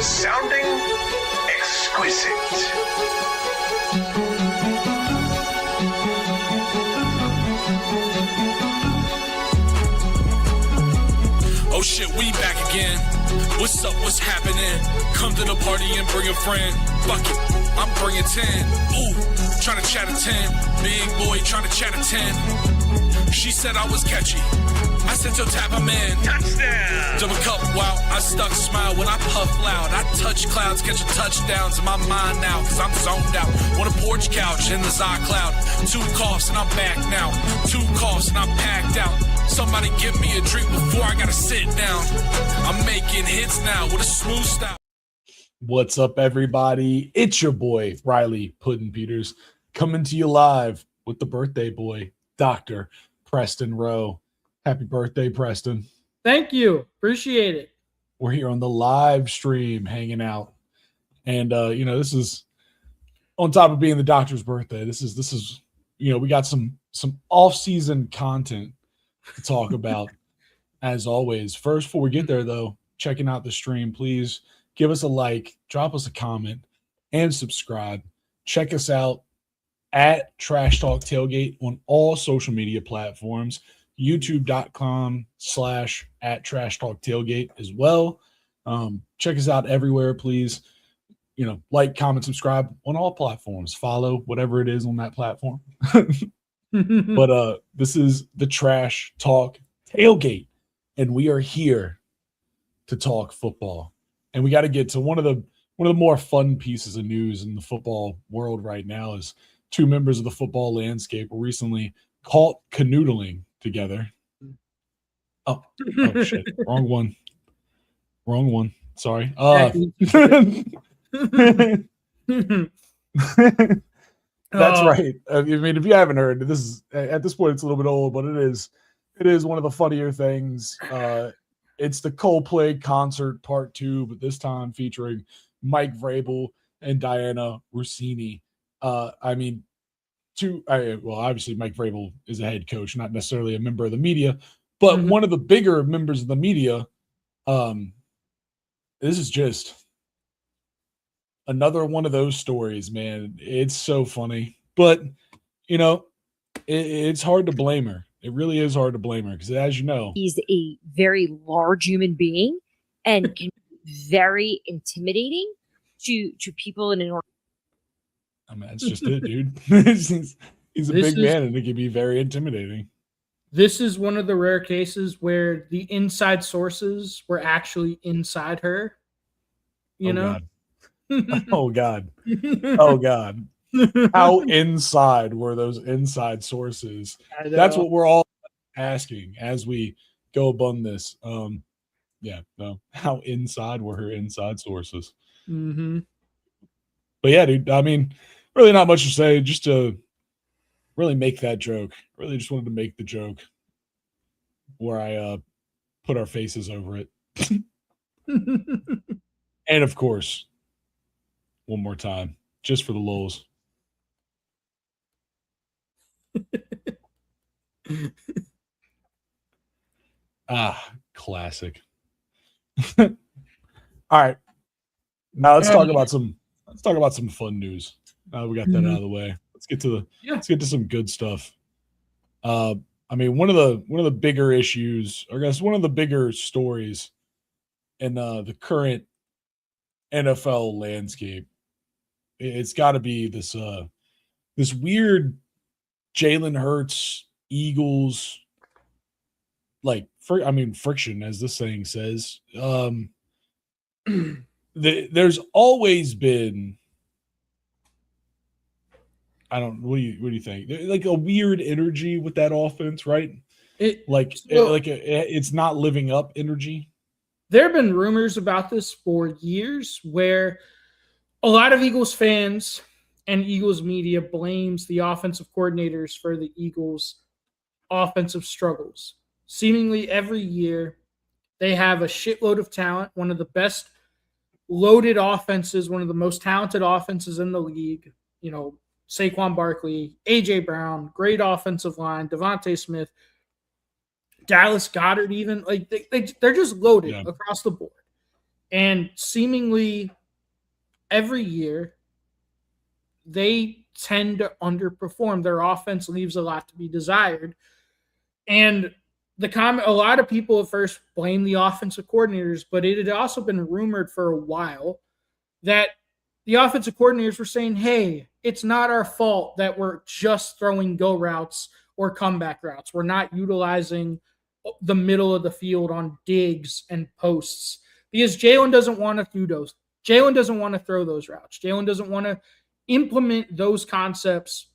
sounding exquisite. Oh shit, we back again. What's up, what's happening? Come to the party and bring a friend. Fuck it, I'm bringing 10. Ooh, trying to chat a 10. Big boy trying to chat a 10. She said I was catchy. I said, yo, tap him in. Touchdown! Jump a cup, wow, I stuck smile when I puff loud. I touch clouds, catching touchdowns in my mind now, cause I'm zoned out. On a porch couch in the iCloud. 2 coughs and I'm back now. 2 coughs and I'm packed out. Somebody give me a drink before I gotta sit down. I'm making hits now with a smooth style. What's up, everybody? It's your boy, Riley Puddin Peters, coming to you live with the birthday boy, Dr. Preston Rowe. Happy birthday, Preston. Thank you. Appreciate it. We're here on the live stream hanging out. And, this is on top of being the doctor's birthday. This is, we got some off-season content to talk about as always. First, before we get there, though, checking out the stream, please give us a like, drop us a comment, and subscribe. Check us out at Trash Talk Tailgate on all social media platforms, youtube.com/@Trash Talk Tailgate as well. Check us out everywhere, please. Like, comment, subscribe on all platforms. Follow whatever it is on that platform. But this is the Trash Talk Tailgate, and we are here to talk football. And we got to get to one of the more fun pieces of news in the football world right now is 2 members of the football landscape were recently caught canoodling together. Oh shit. Wrong one. Sorry. That's right. I mean, if you haven't heard, this is at this point it's a little bit old, but it is one of the funnier things. It's the Coldplay concert part 2, but this time featuring Mike Vrabel and Diana Rossini. Obviously Mike Vrabel is a head coach, not necessarily a member of the media, but one of the bigger members of the media. This is just another one of those stories, man. It's so funny, but it's hard to blame her. It really is hard to blame her because, as you know, he's a very large human being and can be very intimidating to people in an I mean, that's just it, dude. He's a big man, and it can be very intimidating. This is one of the rare cases where the inside sources were actually inside her. God. Oh, God. Oh, God. How inside were those inside sources? That's what we're all asking as we go upon this. How inside were her inside sources? Mm-hmm. But yeah, dude, I mean, really not much to say, just to really make that joke. Really just wanted to make the joke where I put our faces over it. And of course, one more time, just for the lulz. Classic. All right. Now let's talk about some fun news. We got that out of the way. Let's get to some good stuff. I mean, one of the bigger issues, or I guess one of the bigger stories in the current NFL landscape, it's got to be this weird Jalen Hurts Eagles friction, as this saying says. There's always been, what do you think? Like a weird energy with that offense, right? It's not living up energy. There have been rumors about this for years where a lot of Eagles fans and Eagles media blames the offensive coordinators for the Eagles' offensive struggles. Seemingly every year, they have a shitload of talent, one of the best loaded offenses, one of the most talented offenses in the league. Saquon Barkley, A.J. Brown, great offensive line, Devontae Smith, Dallas Goedert even. They're just loaded across the board. And seemingly every year, they tend to underperform. Their offense leaves a lot to be desired. And a lot of people at first blame the offensive coordinators, but it had also been rumored for a while that the offensive coordinators were saying, hey, it's not our fault that we're just throwing go routes or comeback routes. We're not utilizing the middle of the field on digs and posts because Jalen doesn't want to do those. Jalen doesn't want to throw those routes. Jalen doesn't want to implement those concepts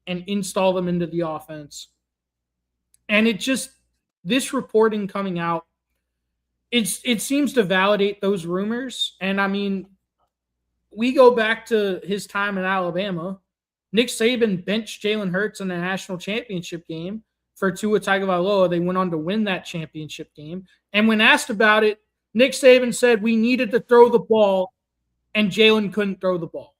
and install them into the offense. And this reporting coming out, it seems to validate those rumors. And I mean, we go back to his time in Alabama. Nick Saban benched Jalen Hurts in the national championship game for Tua Tagovailoa. They went on to win that championship game. And when asked about it, Nick Saban said we needed to throw the ball, and Jalen couldn't throw the ball.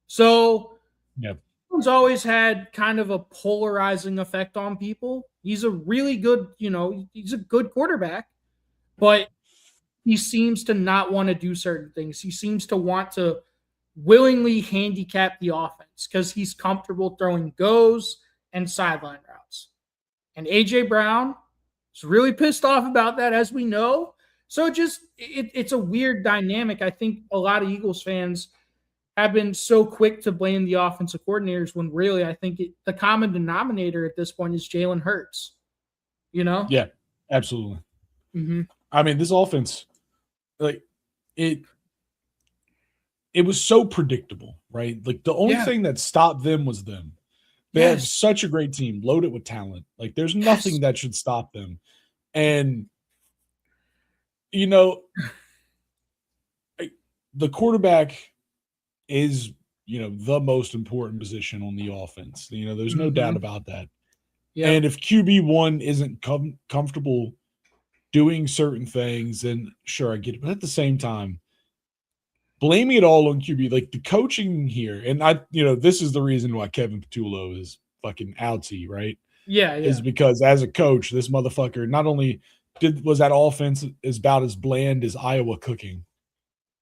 So Jalen's always had kind of a polarizing effect on people. He's a really good, he's a good quarterback, but he seems to not want to do certain things. He seems to want to willingly handicap the offense because he's comfortable throwing goes and sideline routes. And A.J. Brown is really pissed off about that, as we know. So it's a weird dynamic. I think a lot of Eagles fans have been so quick to blame the offensive coordinators when really I think the common denominator at this point is Jalen Hurts. Yeah, absolutely. Mm-hmm. I mean, this offense, like it was so predictable, right? Like the only thing that stopped them was them. They have such a great team, loaded with talent. Like there's nothing that should stop them. And the quarterback is, the most important position on the offense. There's no doubt about that. Yeah. And if QB1 isn't comfortable doing certain things, then sure, I get it. But at the same time, blaming it all on QB, like the coaching here, and this is the reason why Kevin Patullo is fucking outsy, right? Yeah. Is because as a coach, this motherfucker not only was that offense is about as bland as Iowa cooking.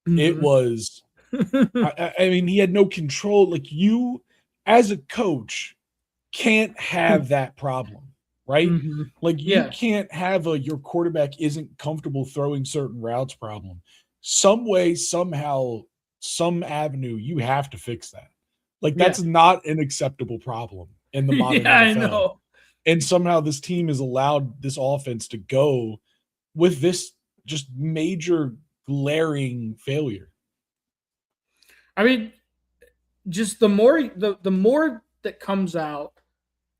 Mm-hmm. It was, I mean, he had no control. Like you, as a coach, can't have that problem, right? Mm-hmm. Like you can't have your quarterback isn't comfortable throwing certain routes problem. Some way, somehow, some avenue, you have to fix that. Like that's not an acceptable problem in the modern NFL. I know. And somehow this team has allowed this offense to go with this just major glaring failure. I mean, just the more that comes out,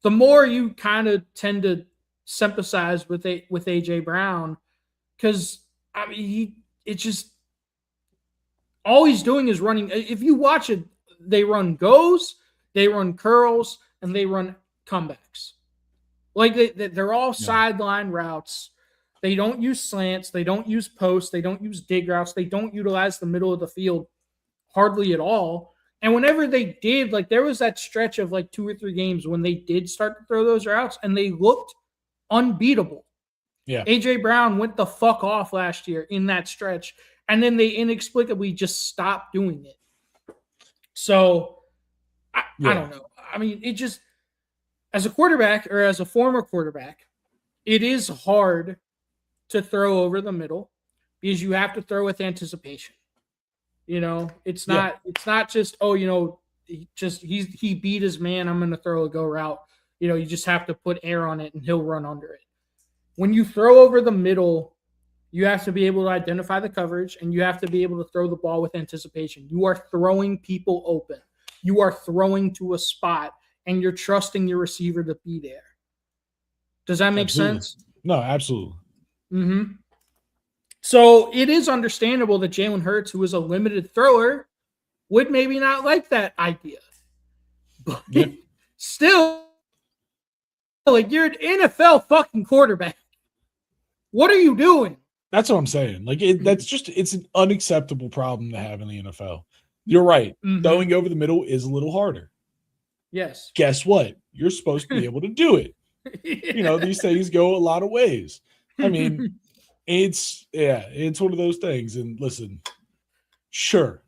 the more you kind of tend to sympathize with A.J. Brown, because I mean all he's doing is running. If you watch it, they run goes, they run curls, and they run comebacks. Like they're all sideline routes. They don't use slants. They don't use posts. They don't use dig routes. They don't utilize the middle of the field hardly at all. And whenever they did, like there was that stretch of like 2 or 3 games when they did start to throw those routes and they looked unbeatable. Yeah. A.J. Brown went the fuck off last year in that stretch. And then they inexplicably just stopped doing it. So I don't know. I mean, it just, as a quarterback or as a former quarterback, it is hard to throw over the middle because you have to throw with anticipation. It's not just, he beat his man, I'm going to throw a go route. You just have to put air on it and he'll run under it. When you throw over the middle, you have to be able to identify the coverage and you have to be able to throw the ball with anticipation. You are throwing people open. You are throwing to a spot and you're trusting your receiver to be there. Does that make sense? No, absolutely. Mm-hmm. So it is understandable that Jalen Hurts, who is a limited thrower, would maybe not like that idea. But still, like you're an NFL fucking quarterback. What are you doing? That's what I'm saying. Like it's an unacceptable problem to have in the NFL. You're right. Mm-hmm. Throwing over the middle is a little harder. Yes. Guess what? You're supposed to be able to do it. These things go a lot of ways. I mean, it's one of those things. And listen, sure,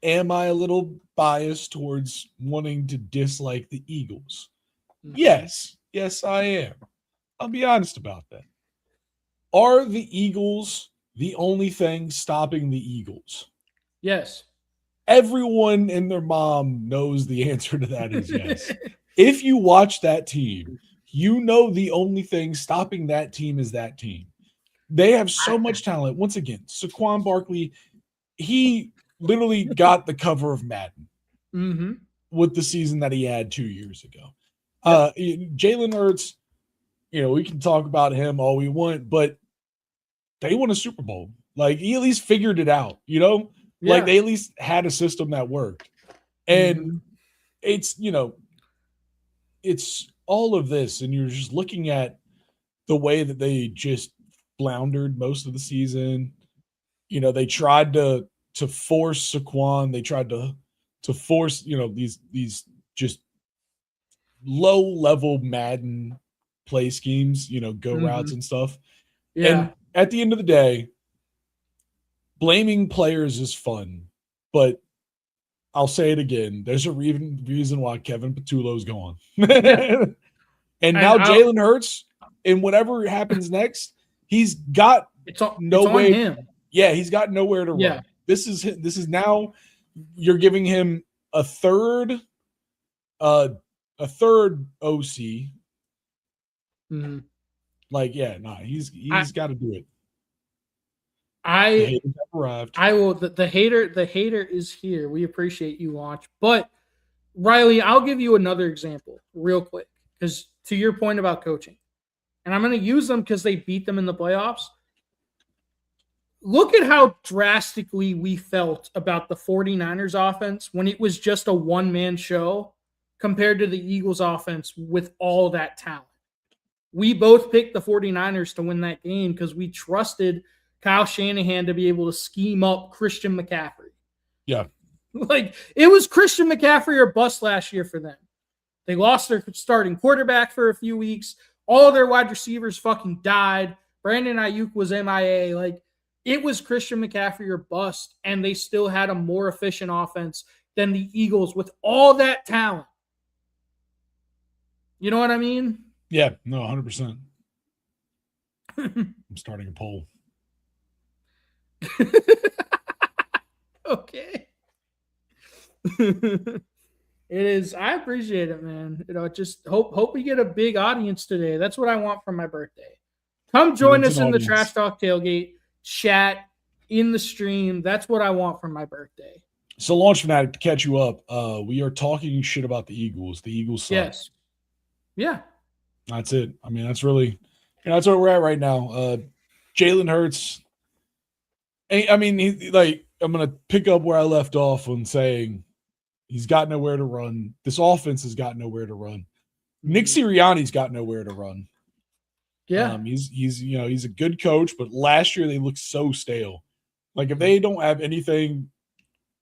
am I a little biased towards wanting to dislike the Eagles? Yes, I am. I'll be honest about that. Are the Eagles the only thing stopping the Eagles? Yes. Everyone and their mom knows the answer to that is yes. If you watch that team, you know the only thing stopping that team is that team. They have so much talent. Once again, Saquon Barkley, he literally got the cover of Madden with the season that he had 2 years ago. Jalen Hurts, we can talk about him all we want, but they won a Super Bowl. Like, he at least figured it out, Like, they at least had a system that worked. And it's, it's all of this, and you're just looking at the way that they just floundered most of the season. They tried to force Saquon. They tried to force, these just low-level Madden play schemes, go routes and stuff. Yeah. And at the end of the day, blaming players is fun, but I'll say it again. There's a reason why Kevin Patullo's gone. and now Jalen Hurts, and whatever happens next, he's got no way. On him. Yeah, he's got nowhere to run. This is now you're giving him a third OC. Like, he's got to do it. I will. The hater is here. We appreciate you, Launch. But Riley, I'll give you another example real quick, because to your point about coaching, and I'm going to use them because they beat them in the playoffs. Look at how drastically we felt about the 49ers offense when it was just a one-man show compared to the Eagles offense with all that talent. We both picked the 49ers to win that game because we trusted Kyle Shanahan to be able to scheme up Christian McCaffrey. Yeah. Like, it was Christian McCaffrey or bust last year for them. They lost their starting quarterback for a few weeks. All of their wide receivers fucking died. Brandon Ayuk was MIA. Like, it was Christian McCaffrey or bust, and they still had a more efficient offense than the Eagles with all that talent. You know what I mean? Yeah, no, 100%. I'm starting a poll. Okay. It is. I appreciate it, man. Just hope we get a big audience today. That's what I want for my birthday. Come join us in the Trash Talk Tailgate chat in the stream. That's what I want for my birthday. So, Launch Fanatic, to catch you up, we are talking shit about the Eagles. The Eagles suck. Yes. Yeah. That's it. I mean, that's really, that's where we're at right now. Jalen Hurts. I mean, I'm going to pick up where I left off on saying he's got nowhere to run. This offense has got nowhere to run. Nick Sirianni's got nowhere to run. Yeah. He's a good coach, but last year they looked so stale. Like, if they don't have anything,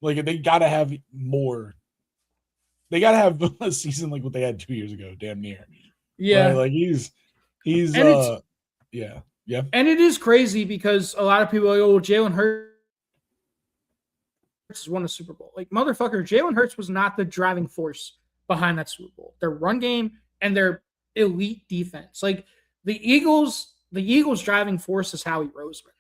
like, if they got to have more, they got to have a season like what they had 2 years ago, damn near. Yeah. Right? Like, he's yeah. And it is crazy because a lot of people are like, oh, Jalen Hurts has won a Super Bowl. Like, motherfucker, Jalen Hurts was not the driving force behind that Super Bowl. Their run game and their elite defense. Like, the Eagles driving force is Howie Roseman.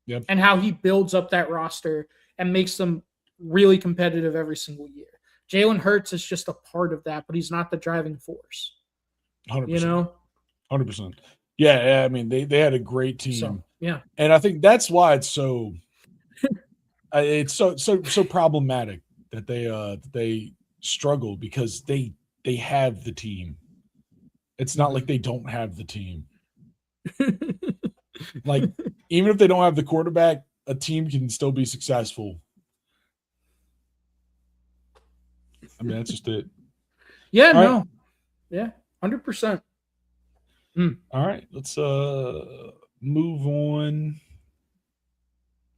Yep. And how he builds up that roster and makes them really competitive every single year. Jalen Hurts is just a part of that, but he's not the driving force. 100%. 100%. Yeah, I mean, they had a great team. So, yeah. And I think that's why it's so so problematic that they struggle, because they have the team. It's not like they don't have the team. Like, even if they don't have the quarterback, a team can still be successful. I mean, that's just it. Yeah, All no. right. Yeah, 100%. All right, let's move on.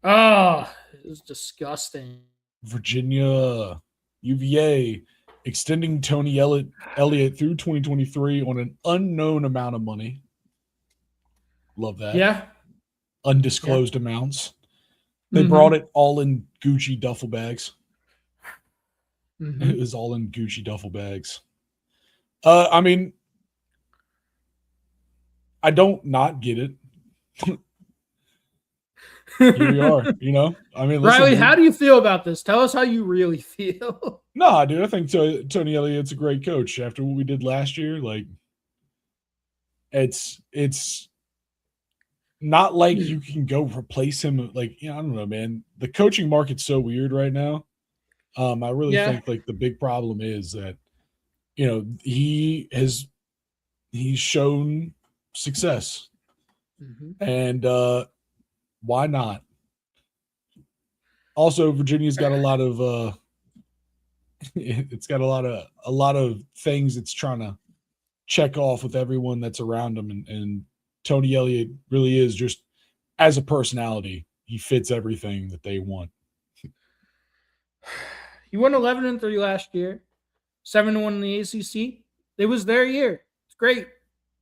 Oh, it was disgusting. Virginia, UVA extending Tony Elliott through 2023 on an unknown amount of money. Love that. Yeah. undisclosed amounts. They Mhm. brought it all in Gucci duffel bags. Mhm. It was all in Gucci duffel bags. I mean, I don't not get it. Here we are, you know? I mean, listen, Riley, dude. how do you feel about this? Tell us how you really feel. No, dude, I think Tony Elliott's a great coach after what we did last year. Like, it's not like you can go replace him. Like, I don't know, man. The coaching market's so weird right now. I really Yeah. think like the big problem is that, he's shown success, Mhm. and why not? Also, Virginia's got a lot of it's got a lot of things it's trying to check off with everyone that's around him, and Tony Elliott really is just, as a personality, he fits everything that they want. He won 11-3 last year, 7-1 in the ACC. It was their year. It's great.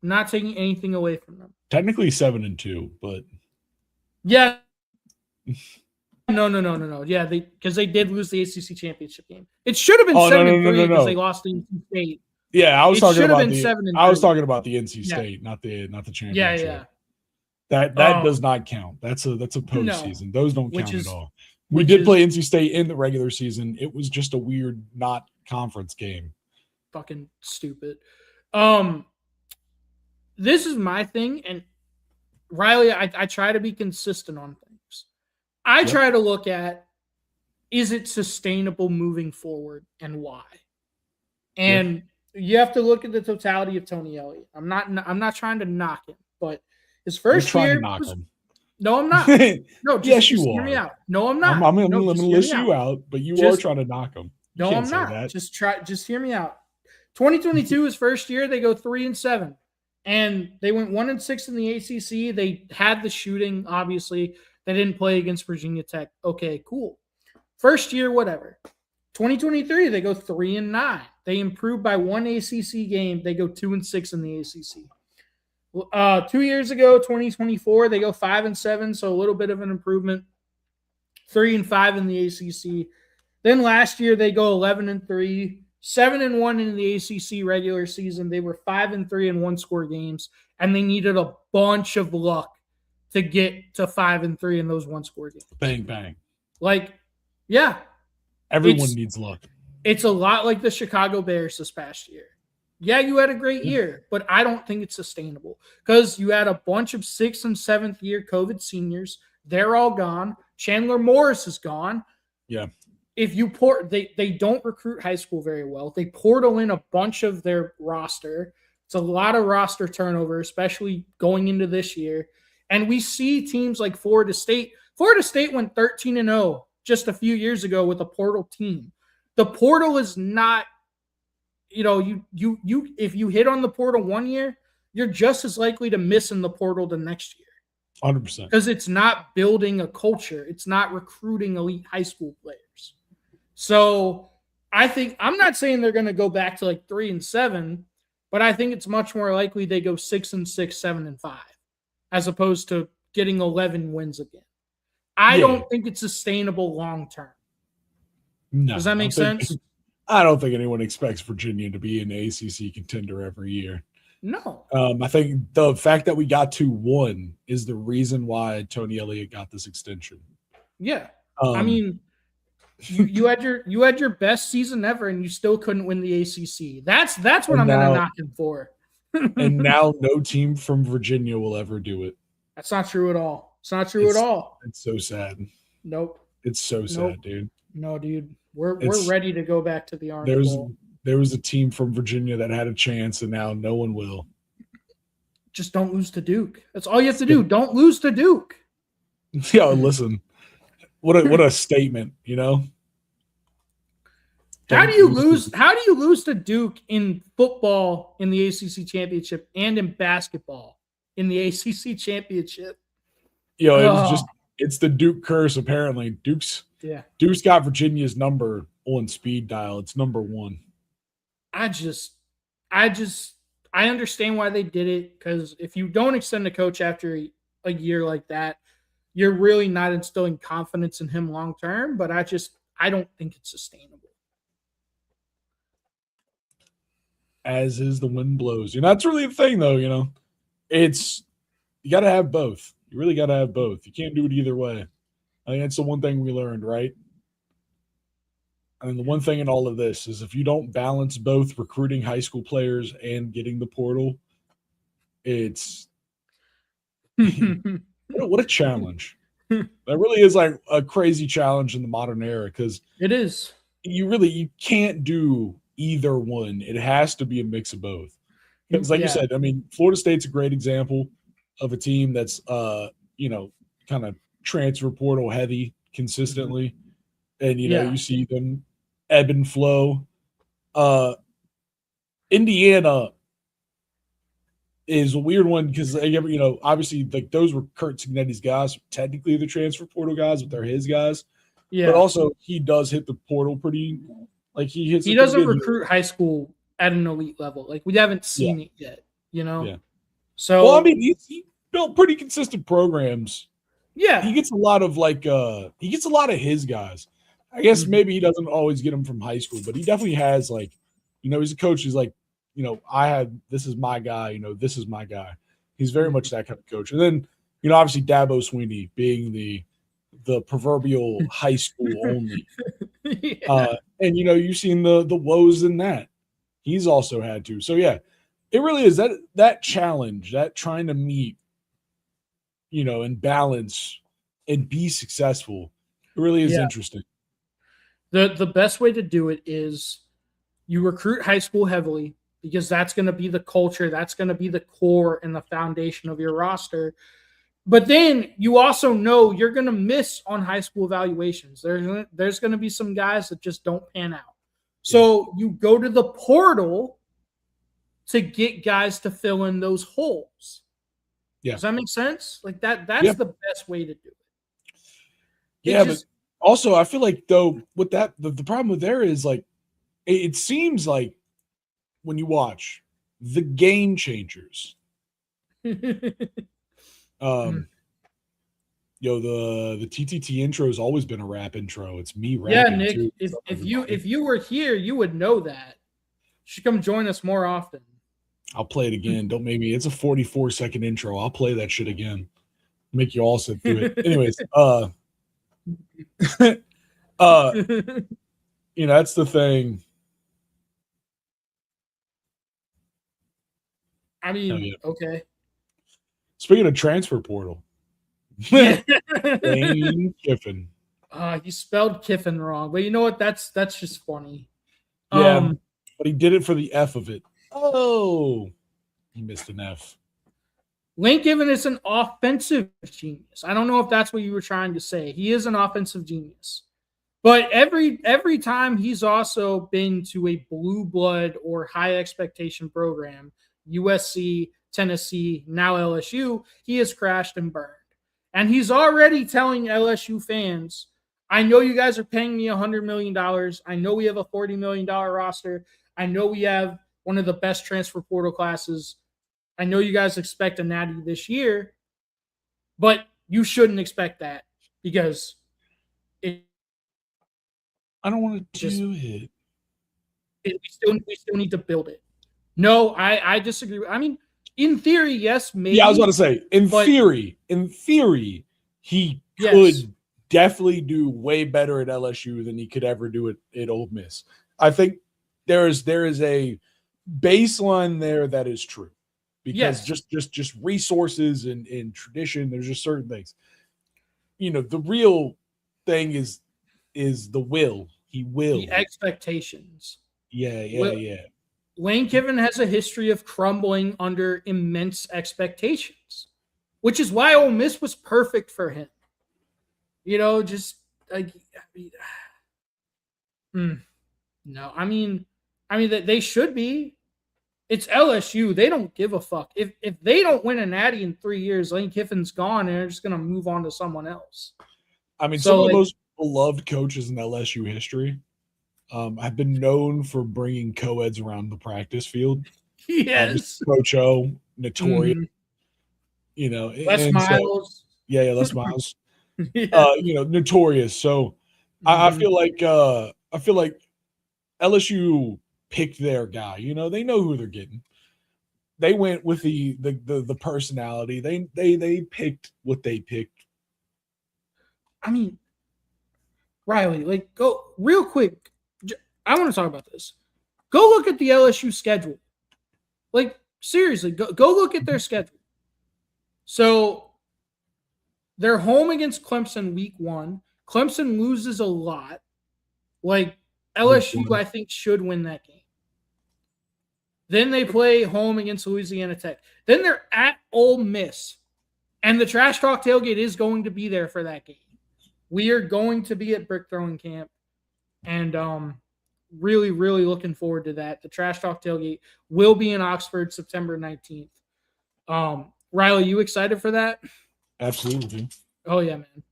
I'm not taking anything away from them. Technically 7-2, but Yeah. No. Yeah, because they did lose the ACC championship game. It should have been Oh, no, 7-3 because no. they lost to NC State. yeah, I was It talking should have about been the 7-3. I was talking about the NC Yeah. State, not the championship. Yeah. That does not count. That's a postseason. Those don't Which count is- at all. We which did is- play NC State in the regular season. It was just a weird not conference game. Fucking stupid. This is my thing, and Riley, I try to be consistent on things. I try to look at, is it sustainable moving forward and why? And you have to look at the totality of Tony Elliott. I'm not trying to knock him, but his You're first trying year to knock was, him. no, I'm not. No, just, Yes, you just hear me are. out. No, I'm not. I'm No, going just to hear list me you out, but you Just- are trying to knock him. You No, can't I'm say not. that. Just hear me out. 2022 is first year. They go 3-7, and they went 1-6 in the ACC. They had the shooting. Obviously, they didn't play against Virginia Tech. Okay, cool. First year, whatever. 2023, they go 3-9. They improve by one ACC game. They go 2-6 in the ACC. 2 years ago, 2024, they go 5-7, so a little bit of an improvement. 3-5 in the ACC. Then last year they go 11-3, 7-1 in the ACC regular season. They were 5-3 in one-score games, and they needed a bunch of luck to get to 5-3 in those one-score games. Bang, bang. Like, yeah, Everyone needs luck. it's a lot like the Chicago Bears this past year. Yeah, you had a great year, but I don't think it's sustainable because you had a bunch of 6th and 7th year COVID seniors. They're all gone. Chandler Morris is gone. Yeah. If you they don't recruit high school very well. They portal in a bunch of their roster. It's a lot of roster turnover, especially going into this year. And we see teams like Florida State. Florida State went 13-0 just a few years ago with a portal team. The portal is not, you if you hit on the portal one year, you're just as likely to miss in the portal the next year. 100%. Because it's not building a culture. It's not recruiting elite high school players. So I think, I'm not saying they're going to go back to like 3-7, but I think it's much more likely they go 6-6, 7-5, as opposed to getting 11 wins again. I don't think it's sustainable long term. No, Does that make sense? I don't think anyone expects Virginia to be an ACC contender every year. No. I think the fact that we got to 1 is the reason why Tony Elliott got this extension. Yeah. I mean, you had your best season ever, and you still couldn't win the ACC. That's what I'm going to knock him for. And now no team from Virginia will ever do it. That's not true at all. It's not true at all. It's so sad. Nope. It's so sad, dude. No, dude. We're It's- ready to go back to the Orange Bowl. There was a team from Virginia that had a chance, and now no one will. Just don't lose to Duke. That's all you have to do. Don't lose to Duke. Yeah, listen. What a statement, you know? How do you lose to Duke in football in the ACC championship and in basketball in the ACC championship? It was just, it's the Duke curse, apparently. Duke's got Virginia's number on speed dial. It's number 1. I understand why they did it, because if you don't extend a coach after a year like that, you're really not instilling confidence in him long term. But I don't think it's sustainable. As is the wind blows. That's really the thing, though. It's you got to have both. You really got to have both. You can't do it either way. I think that's the one thing we learned, right? I mean, the one thing in all of this is if you don't balance both recruiting high school players and getting the portal, it's what a challenge. That really is like a crazy challenge in the modern era because It is. you can't do either one. It has to be a mix of both. Because like you Yeah. said, I mean, Florida State's a great example of a team that's kind of transfer portal heavy consistently. And Yeah. you see them ebb and flow. Indiana is a weird one because obviously like those were Kurt Cignetti's guys. Technically the transfer portal guys, but they're his guys. Yeah. But also he does hit the portal pretty like he hits. He it pretty doesn't good. recruit high school at an elite level. Like we haven't seen it yet, Yeah. So Well, I mean, he built pretty consistent programs. yeah, He gets a lot of his guys. I guess maybe he doesn't always get them from high school, but he definitely has he's a coach who's like, this is my guy, this is my guy. He's very much that kind of coach. And then, obviously Dabo Sweeney being the proverbial high school only. yeah. And you've seen the woes in that. He's also had to. So yeah, it really is that challenge, that trying to meet, and balance and be successful. It really is interesting. The best way to do it is you recruit high school heavily because that's going to be the culture, that's going to be the core and the foundation of your roster. But then you also know you're going to miss on high school evaluations. There's going to be some guys that just don't pan out. So you go to the portal to get guys to fill in those holes. Yeah. Does that make sense? Like that's the best way to do it. But also I feel like though with that the problem with there is like it seems like when you watch the game changers. The TTT intro has always been a rap intro. It's me rapping. Yeah, Nick. too. If you were here, you would know that. You should come join us more often. I'll play it again. Don't make me. It's a 44-second intro. I'll play that shit again. Make you all sit through it. Anyways, that's the thing. I mean, Oh, yeah. okay. Speaking of transfer portal, Yeah. Lane Kiffin. You spelled Kiffin wrong, but you know what? That's just funny. Yeah, but he did it for the F of it. Oh, he missed an F. Lane Kiffin is an offensive genius. I don't know if that's what you were trying to say. He is an offensive genius. But every time he's also been to a blue blood or high expectation program, USC, Tennessee, now LSU, he has crashed and burned. And he's already telling LSU fans, I know you guys are paying me $100 million. I know we have a $40 million roster. I know we have one of the best transfer portal classes. I know you guys expect a natty this year, but you shouldn't expect that because I don't want to do it. We still need to build it. No, I disagree. I mean, in theory, yes, maybe. Yeah, I was about to say, in theory, he could definitely do way better at LSU than he could ever do at Ole Miss. I think there is a baseline there that is true because just resources and tradition. There's just certain things. The real thing is the will. He will. The expectations. Yeah. Lane Kiffin has a history of crumbling under immense expectations, which is why Ole Miss was perfect for him. Just like, no, I mean that they should be. It's LSU. They don't give a fuck. If they don't win a natty in 3 years, Lane Kiffin's gone, and they're just gonna move on to someone else. I mean, some of the most beloved coaches in LSU history have been known for bringing co-eds around the practice field. Yes, Coach O, notorious. Les Miles. Les Miles. Yeah. Notorious. So I Mhm. feel like LSU picked their guy. They know who they're getting. They went with the personality. They picked what they picked. I mean, Riley, like, go real quick. I want to talk about this. Go look at the LSU schedule. Like, seriously, go look at their schedule. So they're home against Clemson week 1. Clemson loses a lot. Like, LSU, I think, should win that game. Then they play home against Louisiana Tech. Then they're at Ole Miss. And the Trash Talk Tailgate is going to be there for that game. We are going to be at Brick Throwing Camp. And really, really looking forward to that. The Trash Talk Tailgate will be in Oxford September 19th. Riley, you excited for that? Absolutely. Oh, yeah, man.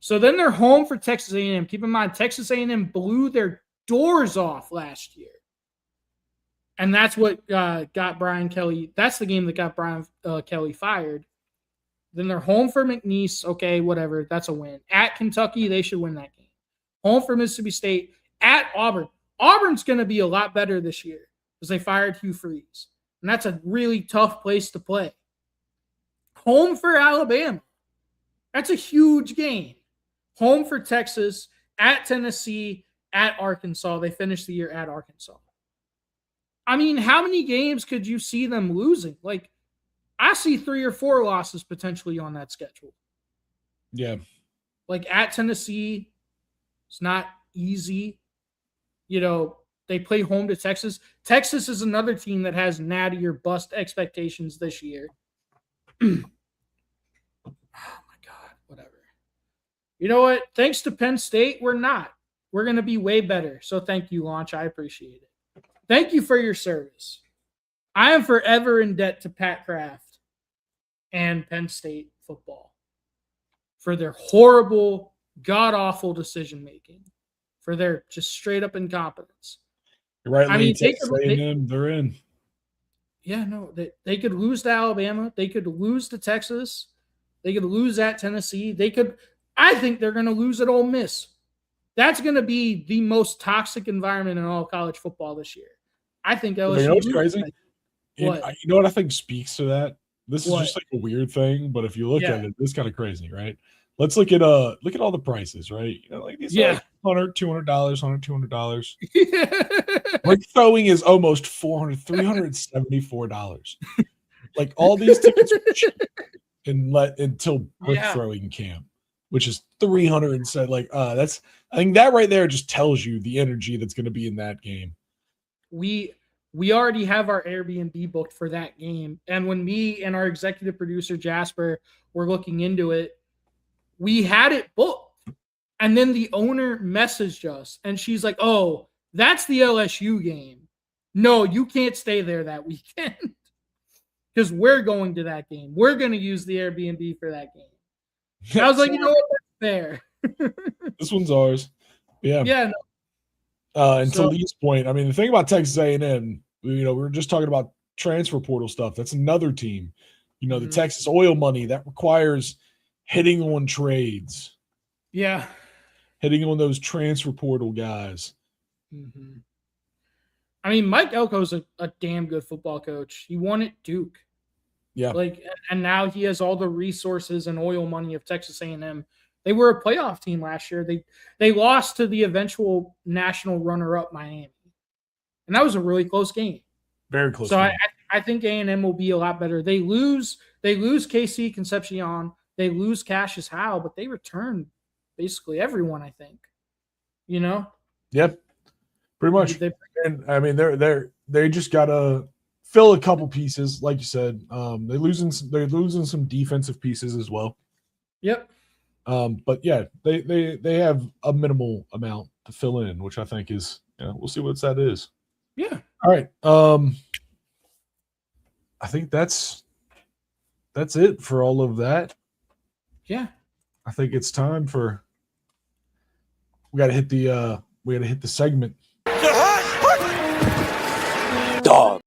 So then they're home for Texas A&M. Keep in mind, Texas A&M blew their doors off last year. And that's what got Brian Kelly. That's the game that got Brian Kelly fired. Then they're home for McNeese. Okay, whatever. That's a win. At Kentucky, they should win that game. Home for Mississippi State. At Auburn. Auburn's going to be a lot better this year because they fired Hugh Freeze. And that's a really tough place to play. Home for Alabama. That's a huge game. Home for Texas. At Tennessee. At Arkansas. They finished the year at Arkansas. I mean, how many games could you see them losing? Like, I see 3 or 4 losses potentially on that schedule. Yeah. Like, at Tennessee, it's not easy. They play home to Texas. Texas is another team that has natty or bust expectations this year. Oh, my God. Whatever. You know what? Thanks to Penn State, we're not. We're going to be way better. So thank you, Launch. I appreciate it. Thank you for your service. I am forever in debt to Pat Kraft and Penn State football for their horrible, god-awful decision-making, for their just straight-up incompetence. You're right. I mean, they're in. Yeah, no, they could lose to Alabama. They could lose to Texas. They could lose at Tennessee. I think they're going to lose at Ole Miss. That's going to be the most toxic environment in all college football this year. I think LSU. You know what's crazy? What? You know what I think speaks to that? This is What? just like a weird thing, but if you look Yeah. at it, it's kind of crazy, right? Let's look at all the prices, right? Like these are like $100, $200, $100, $200. Like throwing is almost $400, $374. Like all these tickets were cheap until brick throwing camp, which is 300 and said like I think that right there just tells you the energy that's going to be in that game. We already have our Airbnb booked for that game. And when me and our executive producer, Jasper, were looking into it, we had it booked. And then the owner messaged us and she's like, oh, that's the LSU game. No, you can't stay there that weekend because we're going to that game. We're going to use the Airbnb for that game. And I was like, you know what? That's fair. This one's ours. Yeah. Yeah. No. And to Lee's point, I mean, the thing about Texas A&M, we were just talking about transfer portal stuff. That's another team. The Texas oil money that requires hitting on trades. Yeah. Hitting on those transfer portal guys. Mm-hmm. I mean, Mike Elko's a damn good football coach. He won at Duke. Yeah. And now he has all the resources and oil money of Texas A&M. They were a playoff team last year. They lost to the eventual national runner-up Miami. And that was a really close game. Very close. So I think A&M will be a lot better. They lose KC Concepcion. They lose Cassius Howe, but they return basically everyone, I think. Yep. Pretty much. And I mean, they just gotta fill a couple pieces, like you said. They're losing some defensive pieces as well. Yep. But yeah, they have a minimal amount to fill in, which I think is, we'll see what that is. Yeah. All right. I think that's it for all of that. Yeah. I think it's time for we gotta hit the segment. Dog.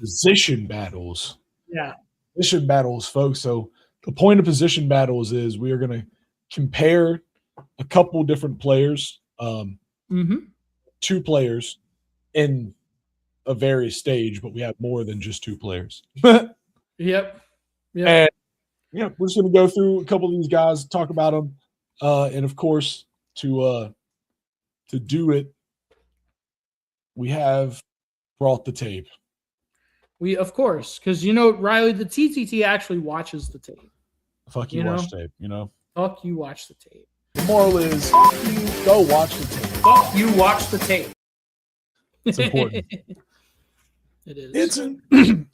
Position battles. Yeah. Position battles, folks. So the point of position battles is we are going to compare a couple different players, two players in a various stage, but we have more than just two players. Yep. And yeah, we're just going to go through a couple of these guys, talk about them, and of course, to do it, we have brought the tape. We, of course, because you know, Riley, the TTT actually watches the tape. Fuck you, watch tape, you know? Fuck you, watch the tape. The moral is, fuck you, go watch the tape. Fuck you, watch the tape. It's important. It is.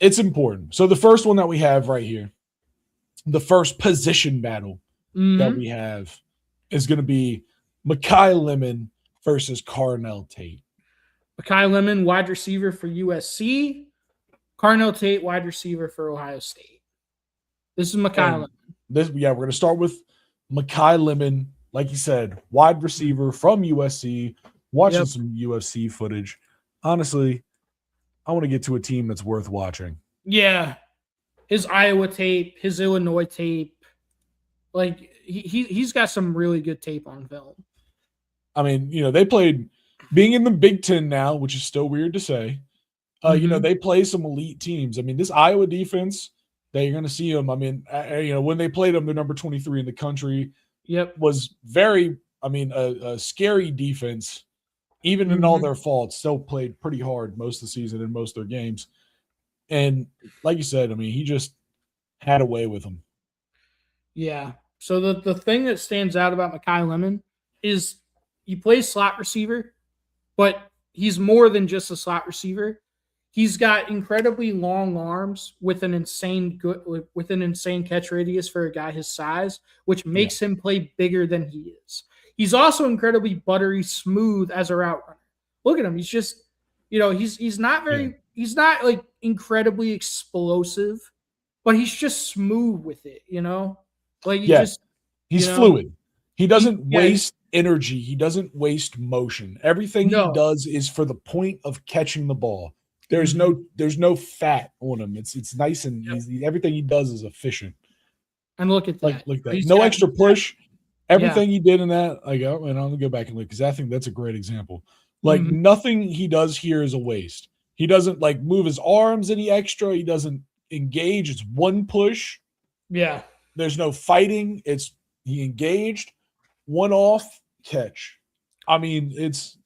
It's important. So the first one that we have right here, the first position battle that we have is going to be Makai Lemon versus Carnell Tate. Makai Lemon, wide receiver for USC. Carnell Tate, wide receiver for Ohio State. This is Makai Lemon. We're going to start with Makai Lemon, like you said, wide receiver from USC, watching some UFC footage. Honestly, I want to get to a team that's worth watching. Yeah. His Iowa tape, his Illinois tape. Like, he's got some really good tape on film. I mean, you know, they played, being in the Big Ten now, which is still weird to say, you know, they play some elite teams. I mean, this Iowa defense, that you're going to see them. I mean, you know, when they played them, they're number 23 in the country. Was very, I mean, a scary defense. Even in all their faults, still played pretty hard most of the season in most of their games. And like you said, I mean, he just had a way with them. Yeah. So the thing that stands out about Makai Lemon is he plays slot receiver, but he's more than just a slot receiver. He's got incredibly long arms with an insane catch radius for a guy his size, which makes him play bigger than he is. He's also incredibly buttery smooth as a route runner. Look at him. He's just, you know, he's not like incredibly explosive, but he's just smooth with it, you know? Like he's fluid. He doesn't waste energy. He doesn't waste motion. Everything he does is for the point of catching the ball. There's no fat on him. It's nice and easy. Everything he does is efficient. And look at that. Like that. No extra push. Everything he did in that, like, and I'm gonna go back and look because I think that's a great example. Like nothing he does here is a waste. He doesn't like move his arms any extra. He doesn't engage. It's one push. Yeah. There's no fighting. He engaged, one off, catch. I mean, it's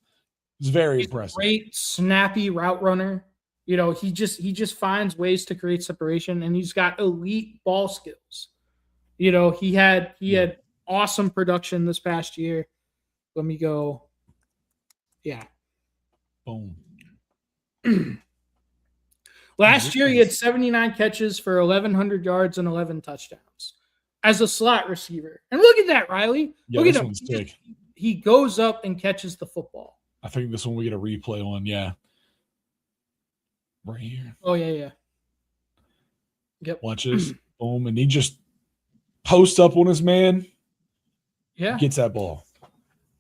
very impressive. Great snappy route runner. You know, he just finds ways to create separation, and he's got elite ball skills. You know, he had awesome production this past year. Let me go. Yeah. Boom. Last year, he had 79 catches for 1,100 yards and 11 touchdowns as a slot receiver. And look at that, Riley. Look at him. He goes up and catches the football. I think this one we get a replay on. Yeah. Right here. Oh, yeah. Yep. Watch this. Boom. And he just posts up on his man. Yeah. Gets that ball.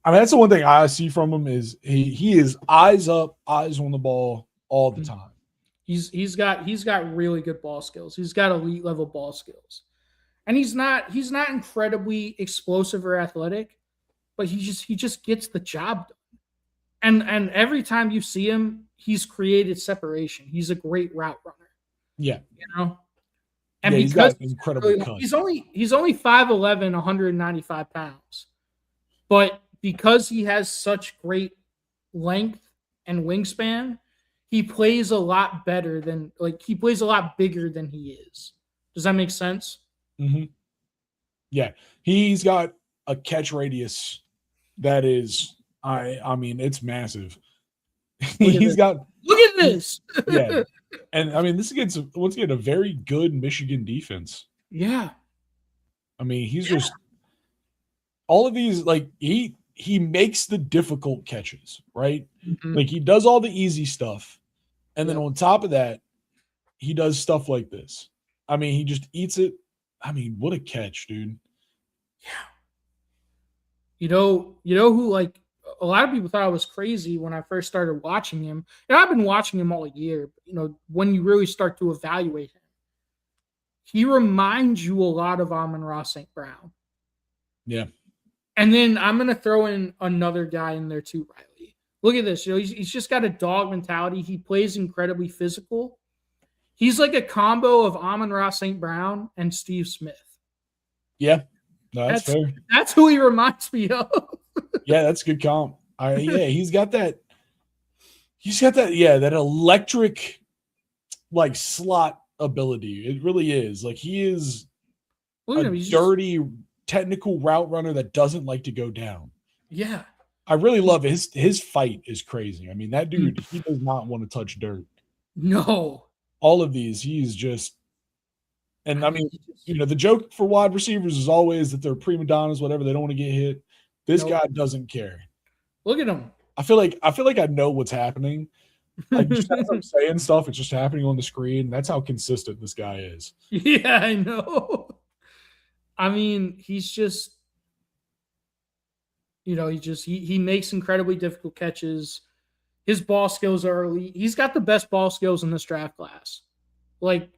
I mean, that's the one thing I see from him is he is eyes up, eyes on the ball all the time. He's got really good ball skills. He's got elite level ball skills. And he's not incredibly explosive or athletic, but he just gets the job done. And every time you see him, he's created separation. He's a great route runner. Yeah. You know? And he's got incredible cut. He's only 5'11", 195 pounds. But because he has such great length and wingspan, he plays a lot better than he plays a lot bigger than he is. Does that make sense? Mm-hmm. Yeah. He's got a catch radius that is I mean, it's massive. Look at this. Yeah. And I mean, this against once again a very good Michigan defense. Yeah. I mean, he's just all of these, like he makes the difficult catches, right? Mm-hmm. Like he does all the easy stuff. And then on top of that, he does stuff like this. I mean, he just eats it. I mean, what a catch, dude. Yeah. You know who, like, a lot of people thought I was crazy when I first started watching him. And I've been watching him all year. But, you know, when you really start to evaluate him, he reminds you a lot of Amon-Ra St. Brown. Yeah. And then I'm going to throw in another guy in there too, Riley. Look at this. He's just got a dog mentality. He plays incredibly physical. He's like a combo of Amon-Ra St. Brown and Steve Smith. Yeah. No, that's fair. That's who he reminds me of. Yeah, that's a good comp. He's got that. That electric, like, slot ability. It really is. Like, he is he's dirty, technical route runner that doesn't like to go down. Yeah. I really love it. His fight is crazy. I mean, that dude, he does not want to touch dirt. No. All of these, he's just, and I mean, the joke for wide receivers is always that they're prima donnas, whatever. They don't want to get hit. This guy doesn't care. Look at him. I feel like I know what's happening. Like, just as I'm saying stuff, it's just happening on the screen. That's how consistent this guy is. Yeah, I know. I mean, he's just, he makes incredibly difficult catches. His ball skills are elite. He's got the best ball skills in this draft class. Like,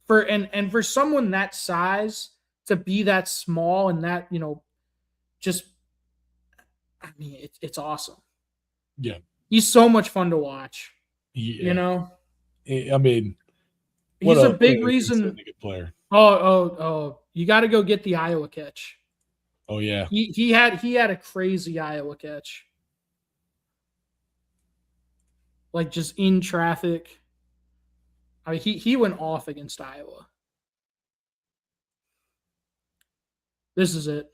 for someone that size to be that small and that, it's awesome. Yeah. He's so much fun to watch. Yeah. I mean, he's a big reason. A good player. Oh, you got to go get the Iowa catch. Oh yeah. He had a crazy Iowa catch. Like, just in traffic. I mean, he went off against Iowa. This is it.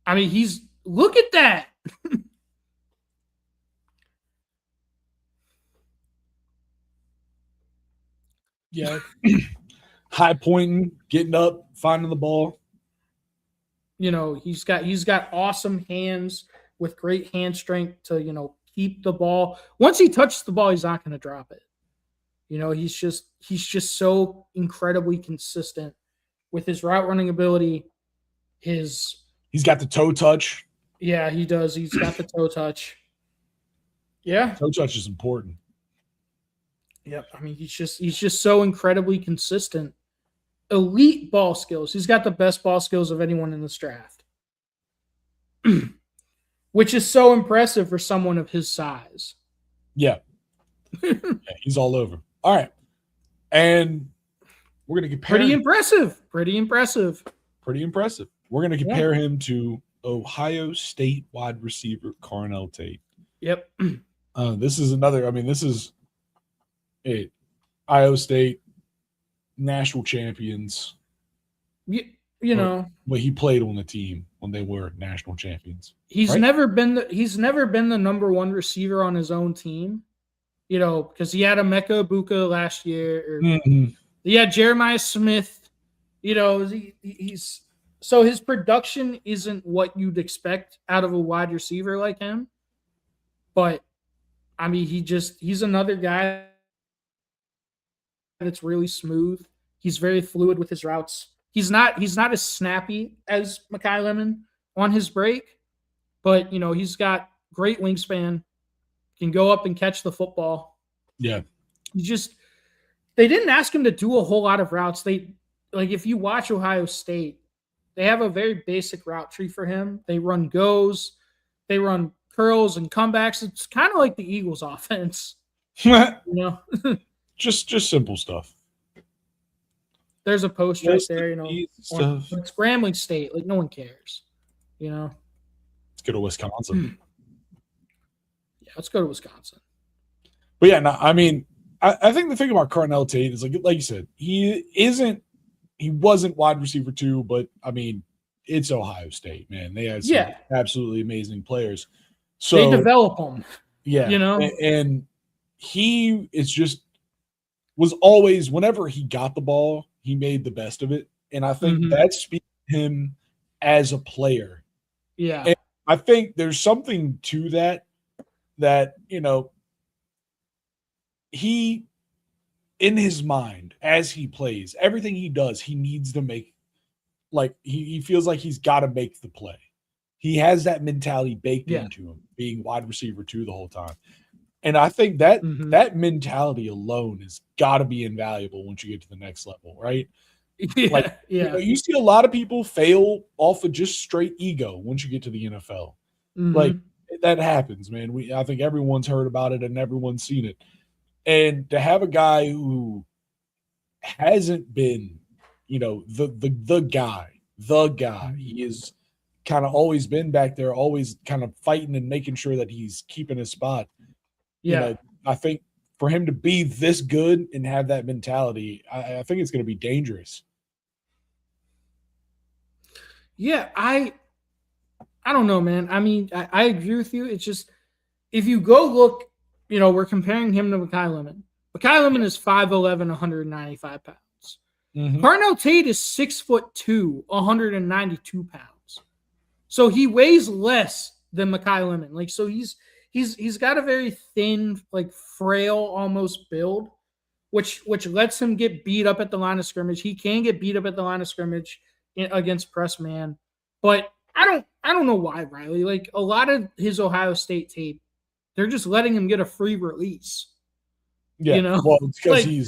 I mean, look at that. Yeah. High pointing, getting up, finding the ball. He's got awesome hands with great hand strength to, keep the ball. Once he touches the ball, he's not going to drop it. He's just so incredibly consistent with his route running ability. He's got the toe touch. Yeah, he does. He's got the toe touch. Yeah. Toe touch is important. Yep. I mean, he's just so incredibly consistent. Elite ball skills. He's got the best ball skills of anyone in this draft. Which is so impressive for someone of his size. Yeah. Yeah, he's all over. All right. And we're going to compare Pretty impressive. We're going to compare him to Ohio State wide receiver Carnell Tate. Yep. This is another, this is Iowa State national champions. Well, he played on the team when they were national champions. He's never been the number one receiver on his own team. Because he had Emeka Egbuka last year. He had Jeremiah Smith. So his production isn't what you'd expect out of a wide receiver like him. But, I mean, he's another guy that's really smooth. He's very fluid with his routes. He's not as snappy as Mekhi Lemon on his break, but, he's got great wingspan, can go up and catch the football. Yeah. They didn't ask him to do a whole lot of routes. If you watch Ohio State, they have a very basic route tree for him. They run goes, they run curls and comebacks. It's kind of like the Eagles offense. Just simple stuff. There's a post right there, it's Grambling State. Like, no one cares. Let's go to Wisconsin. Yeah, let's go to Wisconsin. But yeah, no, I think the thing about Carnell Tate is like you said, he wasn't wide receiver 2, but it's Ohio State, man. They had some absolutely amazing players. So they develop them. Yeah. And he was always, whenever he got the ball, he made the best of it. And I think that speaks to him as a player. Yeah. And I think there's something to that, he, in his mind, as he plays, everything he does, he needs to make, he feels like he's got to make the play. He has that mentality baked into him, being wide receiver 2 the whole time. And I think that Mhm. that mentality alone has got to be invaluable once you get to the next level, right? Like, Yeah, yeah. you see a lot of people fail off of just straight ego once you get to the NFL. Like, Mhm. that happens, man. I think everyone's heard about it and everyone's seen it. And to have a guy who hasn't been, the guy. He is kind of always been back there, always kind of fighting and making sure that he's keeping his spot. You Yeah. know, I think for him to be this good and have that mentality, I think it's going to be dangerous. Yeah, I don't know, man. I mean, I agree with you. It's just if you go look, we're comparing him to Makai Lemon. Makai Lemon is 5'11", 195 pounds. Mhm. Carnell Tate is 6'2", 192 pounds. So he weighs less than Makai Lemon. Like, so he's got a very thin, like frail almost build, which lets him get beat up at the line of scrimmage. He can get beat up at the line of scrimmage against press man, but I don't know why, Riley. Like a lot of his Ohio State tape, they're just letting him get a free release. Yeah, You know? well, it's because Like-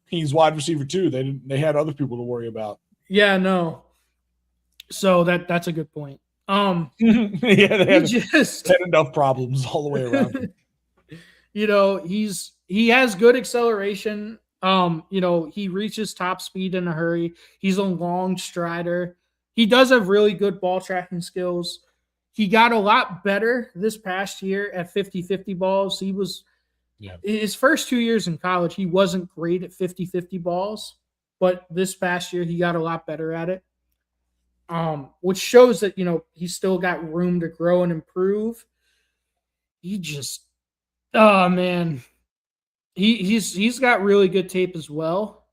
he's wide receiver too. They had other people to worry about. Yeah, no. So that's a good point. Yeah, they He just had enough problems all the way around. he has good acceleration. He reaches top speed in a hurry. He's a long strider. He does have really good ball tracking skills. He got a lot better this past year at 50-50 balls. He was his first 2 years in college, he wasn't great at 50-50 balls, but this past year he got a lot better at it. Which shows that he's still got room to grow and improve. He just, oh man, he's got really good tape as well.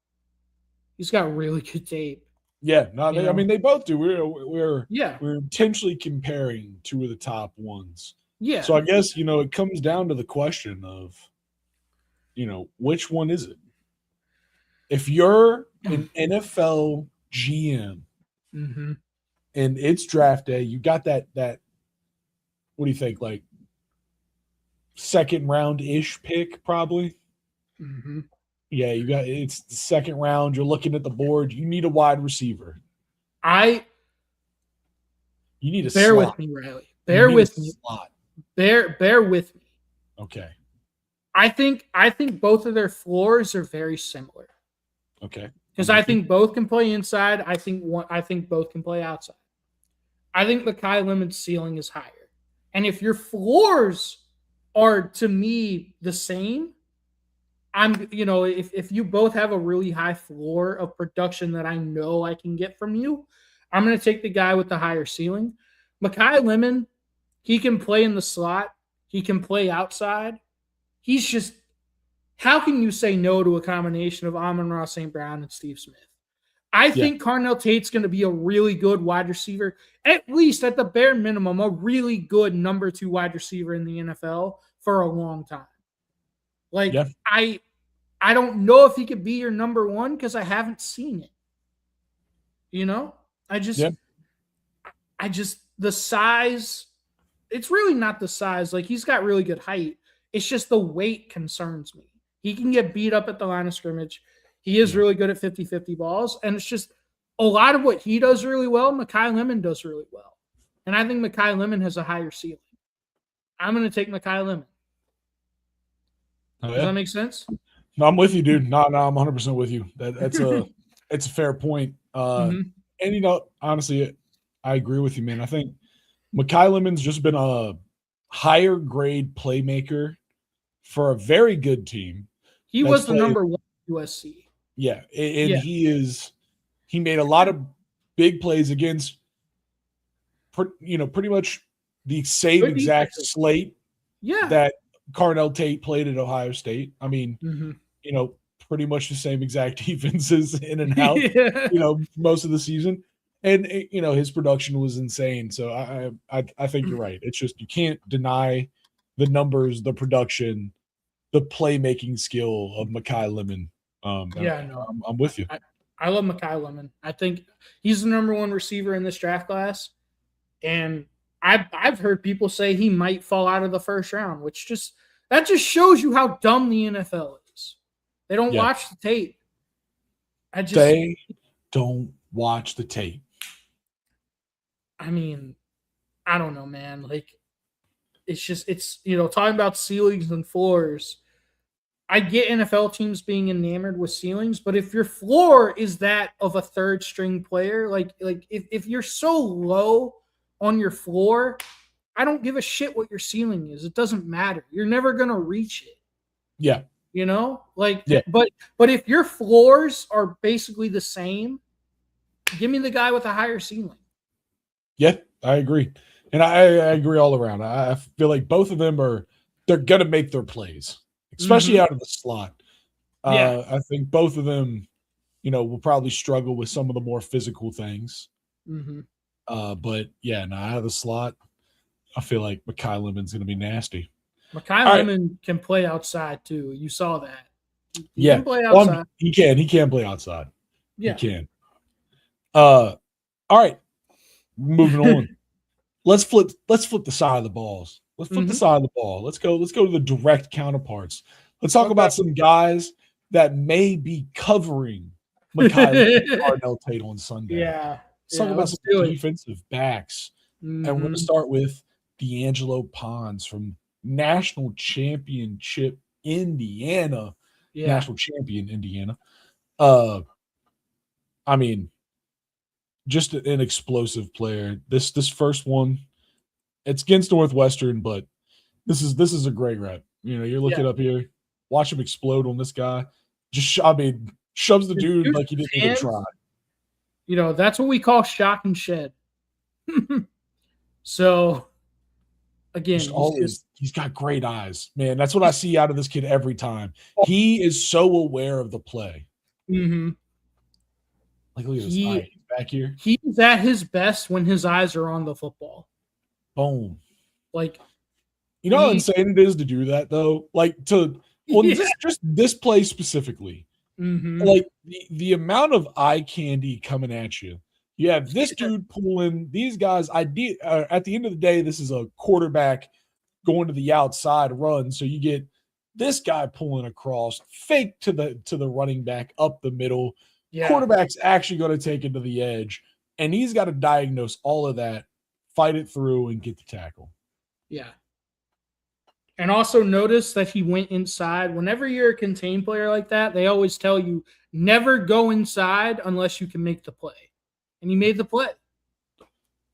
He's got really good tape. Yeah, no, I mean they both do. We're Yeah, intentionally comparing two of the top ones. yeah. So I guess it comes down to the question of, which one is it? If you're an NFL GM Mm-hmm. and it's draft day, you got that. What do you think? Like second round ish pick, probably. Mm-hmm. Yeah, it's the second round. You're looking at the board. You need a wide receiver. You need a Bear slot. with me, Riley. You Bear need with a me. slot. Bear with me. Okay. I think both of their floors are very similar. Okay. Because I think both can play inside. I think both can play outside. I think Makai Lemon's ceiling is higher. And if your floors are to me the same, if you both have a really high floor of production that I know I can get from you, I'm going to take the guy with the higher ceiling. Makai Lemon, he can play in the slot. He can play outside. He's just, how can you say no to a combination of Amon-Ra St. Brown and Steve Smith? I think Carnell Tate's going to be a really good wide receiver, at least at the bare minimum, a really good number 2 wide receiver in the NFL for a long time. Like, I don't know if he could be your number 1 because I haven't seen it. I just, the size, it's really not the size. Like, he's got really good height. It's just the weight concerns me. He can get beat up at the line of scrimmage. He is really good at 50-50 balls. And it's just a lot of what he does really well, Makai Lemon does really well. And I think Makai Lemon has a higher ceiling. I'm going to take Makai Lemon. Does that make sense? No, I'm with you, dude. No, I'm 100% with you. It's a fair point. And honestly, I agree with you, man. I think Makai Lemon's just been a higher grade playmaker for a very good team. He was the number 1 USC. Yeah, and he made a lot of big plays against pretty much the same exact slate that Carnell Tate played at Ohio State. I mean, pretty much the same exact defenses in and out, most of the season. And his production was insane. So I think you're right. It's just you can't deny the numbers, the production, the playmaking skill of Makai Lemon. I'm with you. I love Makai Lemon. I think he's the number 1 receiver in this draft class, and I've heard people say he might fall out of the first round, which just That just shows you how dumb the NFL is. They don't Yeah. watch the tape. They don't watch the tape. I mean, I don't know, man. Like, it's talking about ceilings and floors. I get NFL teams being enamored with ceilings, but if your floor is that of a third string player, like if you're so low on your floor, I don't give a shit what your ceiling is. It doesn't matter. You're never gonna reach it. Yeah. Yeah. But if your floors are basically the same, give me the guy with a higher ceiling. Yeah, I agree. And I agree all around. I feel like both of them they're going to make their plays, especially out of the slot. Yeah. I think both of them, will probably struggle with some of the more physical things. Mm-hmm. But yeah, out of the slot, I feel like Mekhi Lemon's going to be nasty. Mekhi Lemon can play outside too. You saw that. He can play outside. He can play outside. Yeah. He can. All right. Moving on. Let's flip the side of the balls. Let's flip the side of the ball. Let's go to the direct counterparts. Let's talk about some guys that may be covering Mekhi and Darnell Tate on Sunday. Yeah. Let's talk about some defensive backs. And we're going to start with D'Angelo Pons from National Championship Indiana. Yeah. National champion Indiana. I mean, just an explosive player. This first one, it's against Northwestern, but this is a great rep. You're looking up here, watch him explode on this guy. Shoves the dude like he didn't even try. That's what we call shock and shed. So, again, he's got great eyes, man. That's what I see out of this kid every time. He is so aware of the play. Mm-hmm. Like, look at his eye back here. He's at his best when his eyes are on the football. Boom. Like, how insane it is to do that, though? Like, just this play specifically. Mm-hmm. Like, the amount of eye candy coming at you. You have this dude pulling these guys. At the end of the day, this is a quarterback going to the outside run. So you get this guy pulling across, fake to the running back up the middle. Yeah. Quarterback's actually going to take it to the edge, and he's got to diagnose all of that, fight it through, and get the tackle. Yeah. And also notice that he went inside. Whenever you're a contained player like that, they always tell you never go inside unless you can make the play. And he made the play.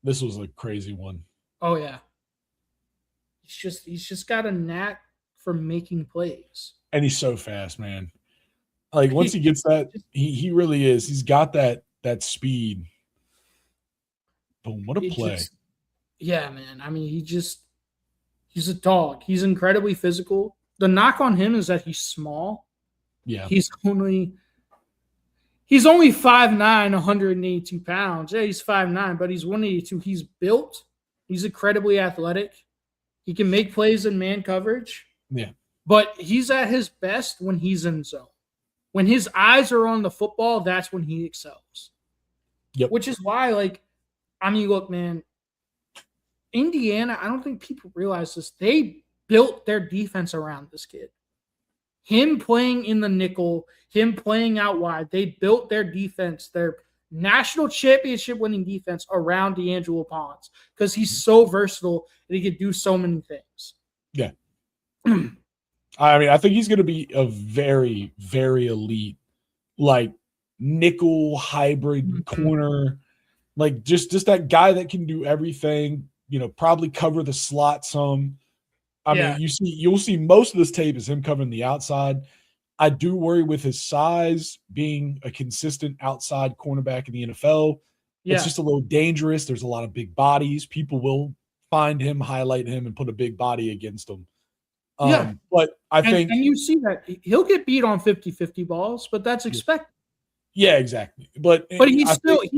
This was a crazy one. Oh, yeah. He's just got a knack for making plays. And he's so fast, man. Like, once he gets that, he really is. He's got that speed. Boom, what a play. Yeah, man. I mean, he's a dog. He's incredibly physical. The knock on him is that he's small. Yeah. He's only 5'9", 182 pounds. Yeah, he's 5'9", but he's 182. He's built. He's incredibly athletic. He can make plays in man coverage. Yeah. But he's at his best when he's in zone. When his eyes are on the football, that's when he excels. Yep. Which is why, look, man, Indiana, I don't think people realize this. They built their defense around this kid. Him playing in the nickel, him playing out wide, they built their defense, their national championship winning defense around D'Angelo Pons because he's so versatile and he can do so many things. Yeah. I mean, I think he's going to be a very, very elite, nickel hybrid corner, just that guy that can do everything. Probably cover the slot some. I mean, you'll see most of this tape is him covering the outside. I do worry with his size being a consistent outside cornerback in the NFL. Yeah. It's just a little dangerous. There's a lot of big bodies. People will find him, highlight him, and put a big body against him. But I think – and you see that. He'll get beat on 50-50 balls, but that's expected. Yeah, exactly. But he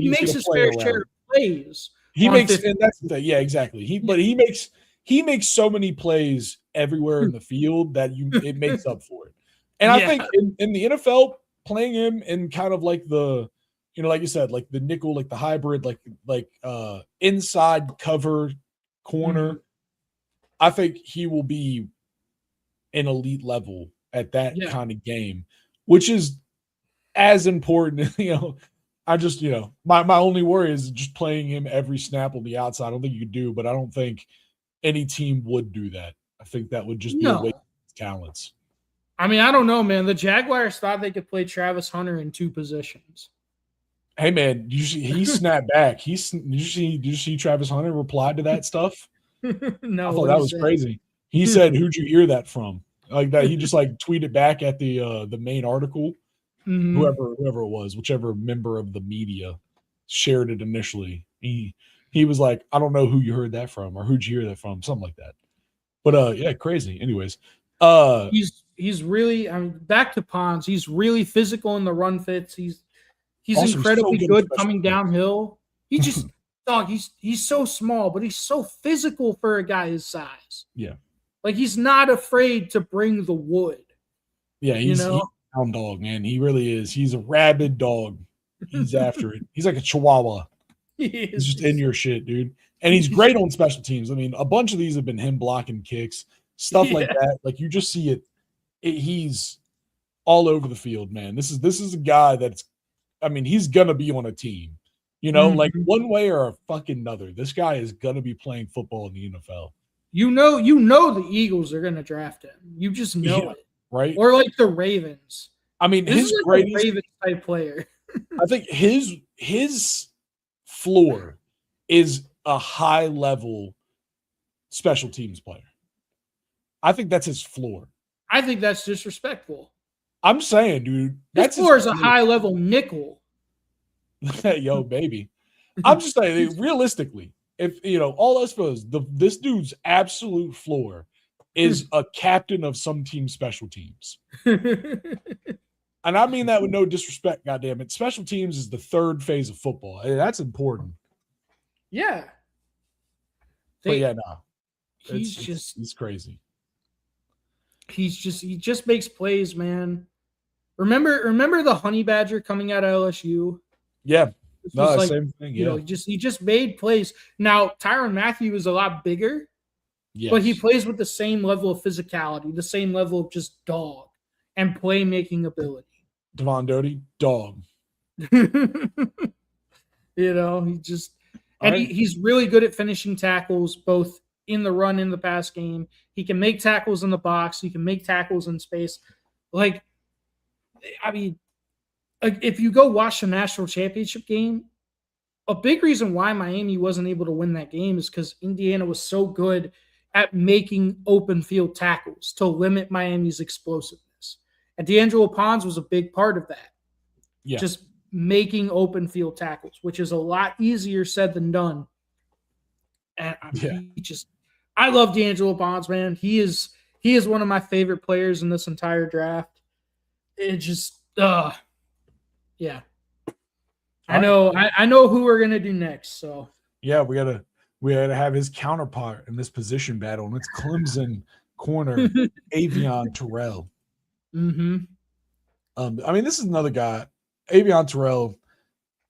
makes his fair share of plays. He makes – and that's the thing. Yeah, exactly. But he makes so many plays everywhere in the field that it makes up for it. And I think in the NFL, playing him in kind of like the – like you said, like the nickel, like the hybrid, like inside cover corner, I think he will be an elite level at that Yeah. kind of game, which is as important. I just, my only worry is just playing him every snap on the outside. I don't think you could do, but I don't think any team would do that. I think that would just be a waste of talents. I mean, I don't know, man. The Jaguars thought they could play Travis Hunter in 2 positions. Hey, man, he snapped back. Did you see Travis Hunter replied to that stuff? No, I thought that was crazy. He said, "Who'd you hear that from?" Like that. He just like tweeted back at the main article. Mhm. Whoever it was, whichever member of the media shared it initially. He was like, "I don't know who you heard that from or who'd you hear that from," something like that. But yeah, crazy. Anyways, he's really, I mean, back to Pons. He's really physical in the run fits. He's Also, incredibly so good good coming downhill. He just dog. He's so small, but he's so physical for a guy his size. Yeah, like he's not afraid to bring the wood. yeah, he's a hound dog, man. He really is. He's a rabid dog. He's after it. He's like a chihuahua. He's just in your shit, dude. And he's great on special teams. I mean, a bunch of these have been him blocking kicks, stuff like that. Like you just see it. He's all over the field, man. This is a guy that's, I mean, he's gonna be on a team, like one way or a fucking another. This guy is gonna be playing football in the NFL. You know the Eagles are gonna draft him. You just know it, right? Or like the Ravens. I mean, this is like a Ravens type player. I think his floor is a high level special teams player. I think that's his floor. I think that's disrespectful. I'm saying, dude, that's floor is a high level nickel. Yo, baby. I'm just saying, realistically, if all else goes, this dude's absolute floor is a captain of some team special teams. And I mean that with no disrespect, goddammit. Special teams is the third phase of football. That's important. Yeah. But yeah, no. He's crazy. He just makes plays, man. Remember the Honey Badger coming out of LSU? Yeah. No, same thing. Yeah. He just made plays. Now, Tyrann Mathieu is a lot bigger, but he plays with the same level of physicality, the same level of just dog and playmaking ability. Devon Doty, dog. He's really good at finishing tackles, both in the run and the pass game. He can make tackles in the box. He can make tackles in space. Like, I mean, if you go watch the national championship game, a big reason why Miami wasn't able to win that game is because Indiana was so good at making open field tackles to limit Miami's explosiveness. And D'Angelo Pons was a big part of that. Yeah. Just making open field tackles, which is a lot easier said than done. And I love D'Angelo Pons, man. He is one of my favorite players in this entire draft. It just, yeah. I know who we're gonna do next. So yeah, we gotta have his counterpart in this position battle, and it's Clemson corner Avion Terrell. Mm-hmm. I mean, this is another guy, Avion Terrell.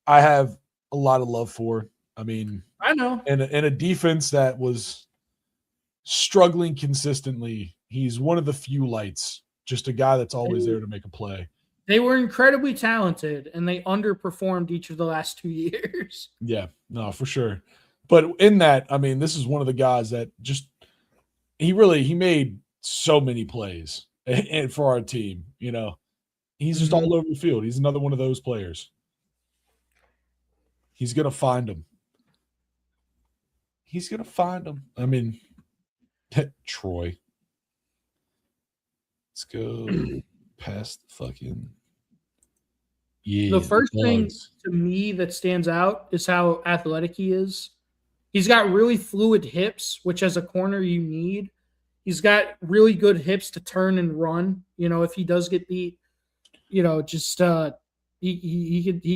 I have a lot of love for. I mean, I know in a defense that was struggling consistently, he's one of the few lights. Just a guy that's always there to make a play. They were incredibly talented, and they underperformed each of the last 2 years. Yeah, no, for sure. But in that, I mean, this is one of the guys that just he made so many plays and for our team. He's just all over the field. He's another one of those players. He's gonna find him. I mean, Troy. Let's go past the fucking. Yeah. The first thing to me that stands out is how athletic he is. He's got really fluid hips, which as a corner you need. He's got really good hips to turn and run. If he does get beat, he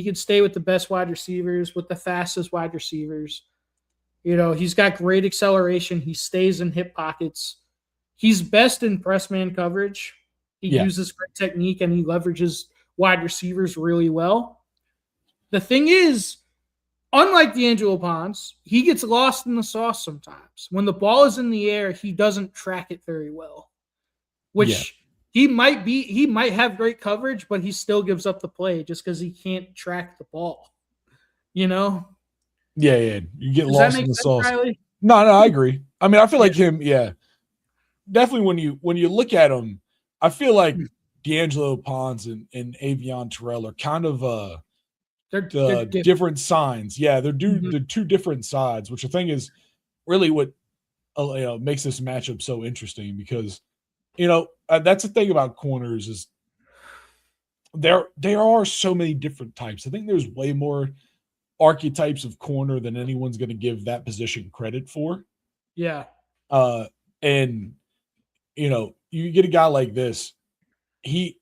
could stay with the best wide receivers, with the fastest wide receivers. He's got great acceleration. He stays in hip pockets. He's best in press man coverage. He uses great technique and he leverages wide receivers really well. The thing is, unlike D'Angelo Pons, he gets lost in the sauce sometimes. When the ball is in the air, he doesn't track it very well. which he might have great coverage, but he still gives up the play just because he can't track the ball. You know? Yeah. You get Does that lost make in the sense, sauce. Riley? No, I agree. I mean, I feel like him, definitely when you look at him, I feel like D'Angelo Pons and Avion Terrell are kind of They're different signs. Yeah, they're two different sides, which I think is really what makes this matchup so interesting because that's the thing about corners is there are so many different types. I think there's way more archetypes of corner than anyone's going to give that position credit for. Yeah. And you get a guy like this, he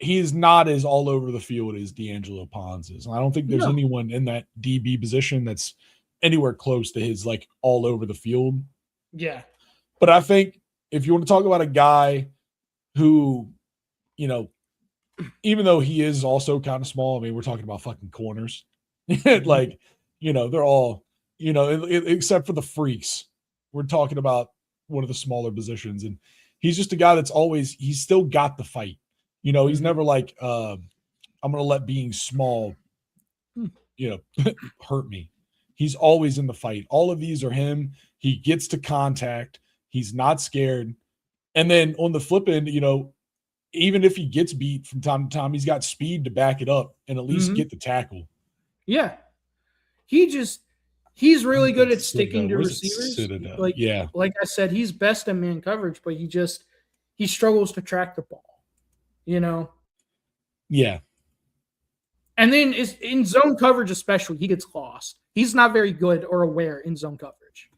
is not as all over the field as D'Angelo Pons is. And I don't think there's anyone in that DB position that's anywhere close to his like all over the field. Yeah. But I think if you want to talk about a guy who, even though he is also kind of small, I mean, we're talking about fucking corners. Like, they're all, except for the freaks. We're talking about one of the smaller positions. And he's just a guy that's he's still got the fight. He's never like, I'm going to let being small, hurt me. He's always in the fight. All of these are him. He gets to contact. He's not scared. And then on the flip end, even if he gets beat from time to time, he's got speed to back it up and at least get the tackle. Yeah. He's really good at sticking to receivers. Like I said, he's best in man coverage, but he struggles to track the ball. Yeah. And then in zone coverage, especially, he gets lost. He's not very good or aware in zone coverage.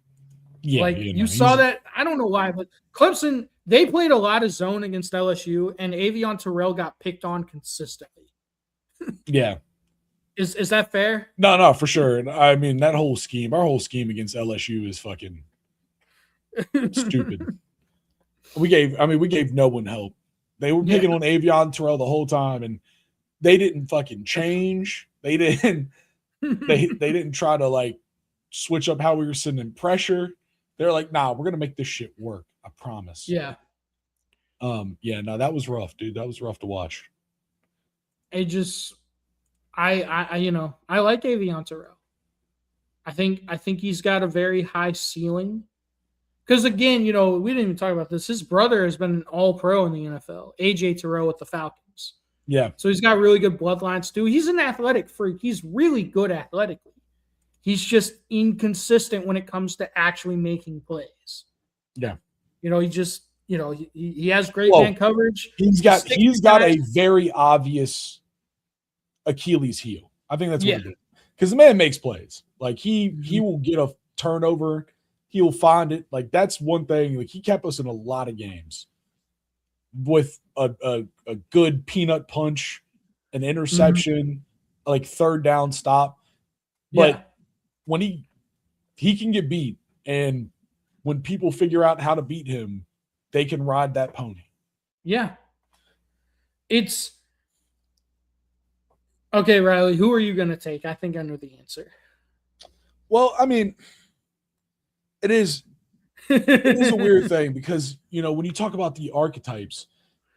Yeah. You saw that. I don't know why, but Clemson, they played a lot of zone against LSU, and Avion Terrell got picked on consistently. Yeah. Is that fair? No, for sure. I mean, our whole scheme against LSU is fucking stupid. We gave no one help. They were picking on Avion Terrell the whole time, and they didn't fucking change. They didn't they didn't try to like switch up how we were sending pressure. They're like, nah, we're gonna make this shit work. I promise. Yeah. No, that was rough, dude. That was rough to watch. I like Avion Terrell. I think he's got a very high ceiling. Because again, we didn't even talk about this. His brother has been an all-pro in the NFL, AJ Terrell with the Falcons. Yeah. So he's got really good bloodlines too. He's an athletic freak. He's really good athletically. He's just inconsistent when it comes to actually making plays. Yeah. He has great man coverage. He's got a very obvious Achilles heel. I think that's what it is. Because the man makes plays. Like he will get a turnover. He will find it. Like that's one thing. Like he kept us in a lot of games with a good peanut punch, an interception, like third down stop. But when he can get beat, and when people figure out how to beat him, they can ride that pony. Yeah. It's okay, Riley, who are you going to take? I think I know the answer. Well, I mean, it is a weird thing because, when you talk about the archetypes,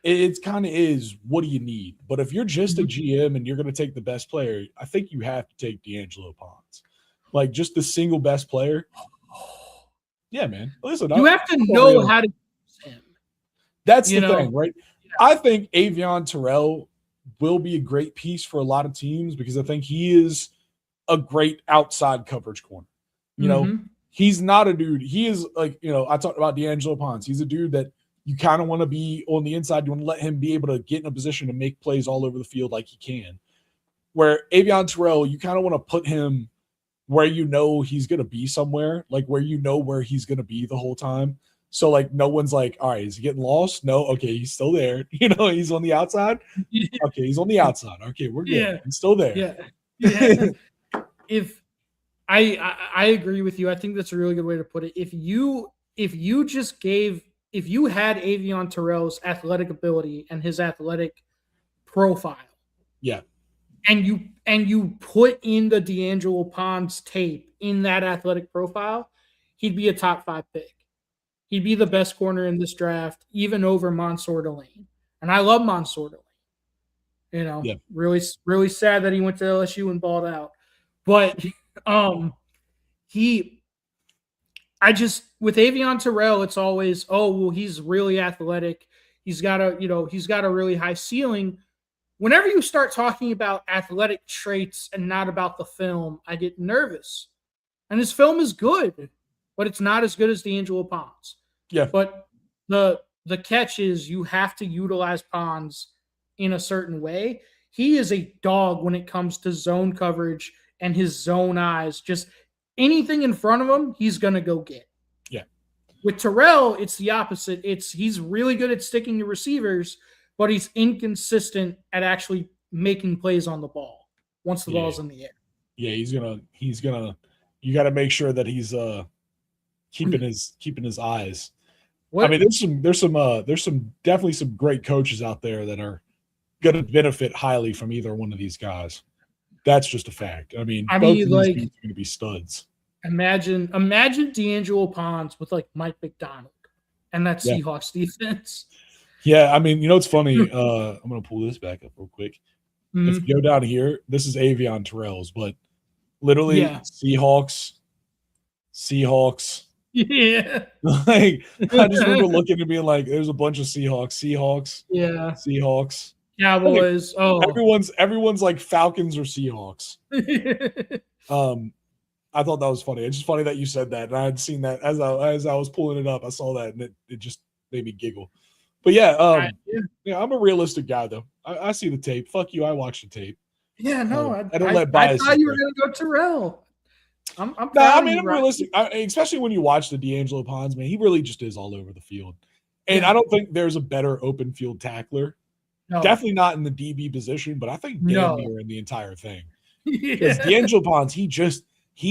it kind of is, what do you need? But if you're just a GM and you're going to take the best player, I think you have to take D'Angelo Pons. Like just the single best player. Yeah, man. Listen, you have to know how to use him. That's the thing, right? Yeah. I think Avion Terrell will be a great piece for a lot of teams because I think he is a great outside coverage corner. He's not a dude. He is like, I talked about D'Angelo Pons. He's a dude that you kind of want to be on the inside. You want to let him be able to get in a position to make plays all over the field like he can. Where Avion Terrell, you kind of want to put him where he's going to be somewhere, like where where he's going to be the whole time. So like no one's like, all right, is he getting lost? No, okay, he's still there. He's on the outside. Okay, he's on the outside. Okay, we're good. Yeah. He's still there. Yeah. If I agree with you, I think that's a really good way to put it. If you had Avion Terrell's athletic ability and his athletic profile, and you put in the D'Angelo Pons tape in that athletic profile, he'd be a top 5 pick. He'd be the best corner in this draft, even over Mansour Delane. And I love Mansour Delane. You know, Yeah. really, really sad that he went to LSU and balled out. But with Avion Terrell, it's always, oh, well, he's really athletic. He's got a really high ceiling. Whenever you start talking about athletic traits and not about the film, I get nervous. And his film is good, but it's not as good as D'Angelo Pons. Yeah. But the catch is you have to utilize Pons in a certain way. He is a dog when it comes to zone coverage and his zone eyes. Just anything in front of him, he's going to go get. Yeah. With Terrell, it's the opposite. He's really good at sticking to receivers, but he's inconsistent at actually making plays on the ball once the ball's in the air. Yeah, he's gonna you gotta make sure that he's keeping his eyes. What? I mean, there's some definitely some great coaches out there that are gonna benefit highly from either one of these guys. That's just a fact. I mean, both of these like, dudes are gonna be studs. Imagine D'Angelo Pons with like Mike McDonald and that Seahawks defense. Yeah, I mean, you know, it's funny. I'm going to pull this back up real quick. Mm-hmm. If you go down here, this is Avion Terrell's, but literally Seahawks. Yeah. Like, I just remember looking and being like, there's a bunch of Seahawks. Yeah. Seahawks. Cowboys. Everyone's like Falcons or Seahawks. I thought that was funny. It's just funny that you said that. And I had seen that as I was pulling it up. I saw that and it just made me giggle. But yeah, I'm a realistic guy though. I see the tape. Fuck you. I watch the tape. Yeah, no, I don't let bias. I thought you were going to go Terrell. I'm realistic. Especially when you watch the D'Angelo Pons, man, he really just is all over the field. And I don't think there's a better open field tackler. No. Definitely not in the DB position, but I think damn near in the entire thing. Because D'Angelo Pons, he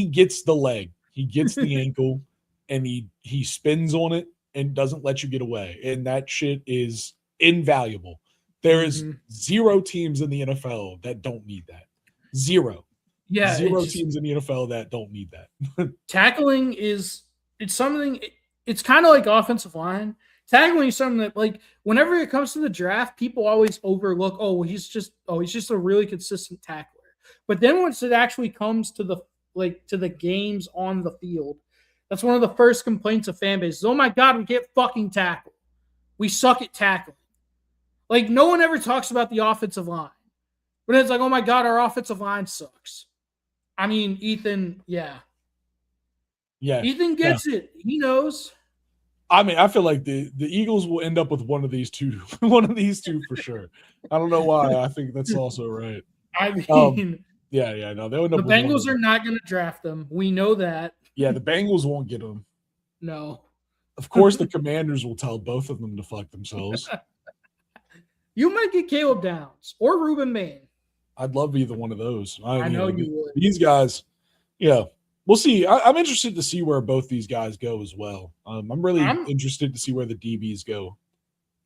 gets the leg, he gets the ankle, and he spins on it and doesn't let you get away. And that shit is invaluable. There is zero teams in the NFL that don't need that. Zero. Yeah. Zero teams in the NFL that don't need that. Tackling it's something, it's kind of like offensive line. Tackling is something that, like, whenever it comes to the draft, people always overlook, he's just a really consistent tackler. But then once it actually comes to the games on the field, that's one of the first complaints of fan bases. Oh my God, we can't fucking tackle. We suck at tackling. Like, no one ever talks about the offensive line. But it's like, oh my God, our offensive line sucks. I mean, Ethan, yeah. Ethan gets it. He knows. I mean, I feel like the Eagles will end up with one of these two for sure. I don't know why. I think that's also right. I mean, no, they'll end up. The Bengals are not going to draft them. We know that. Yeah, the Bengals won't get them. No. Of course, the Commanders will tell both of them to fuck themselves. You might get Caleb Downs or Ruben Bain. I'd love either one of those. I know you would. These guys, we'll see. I'm interested to see where both these guys go as well. I'm really interested to see where the DBs go.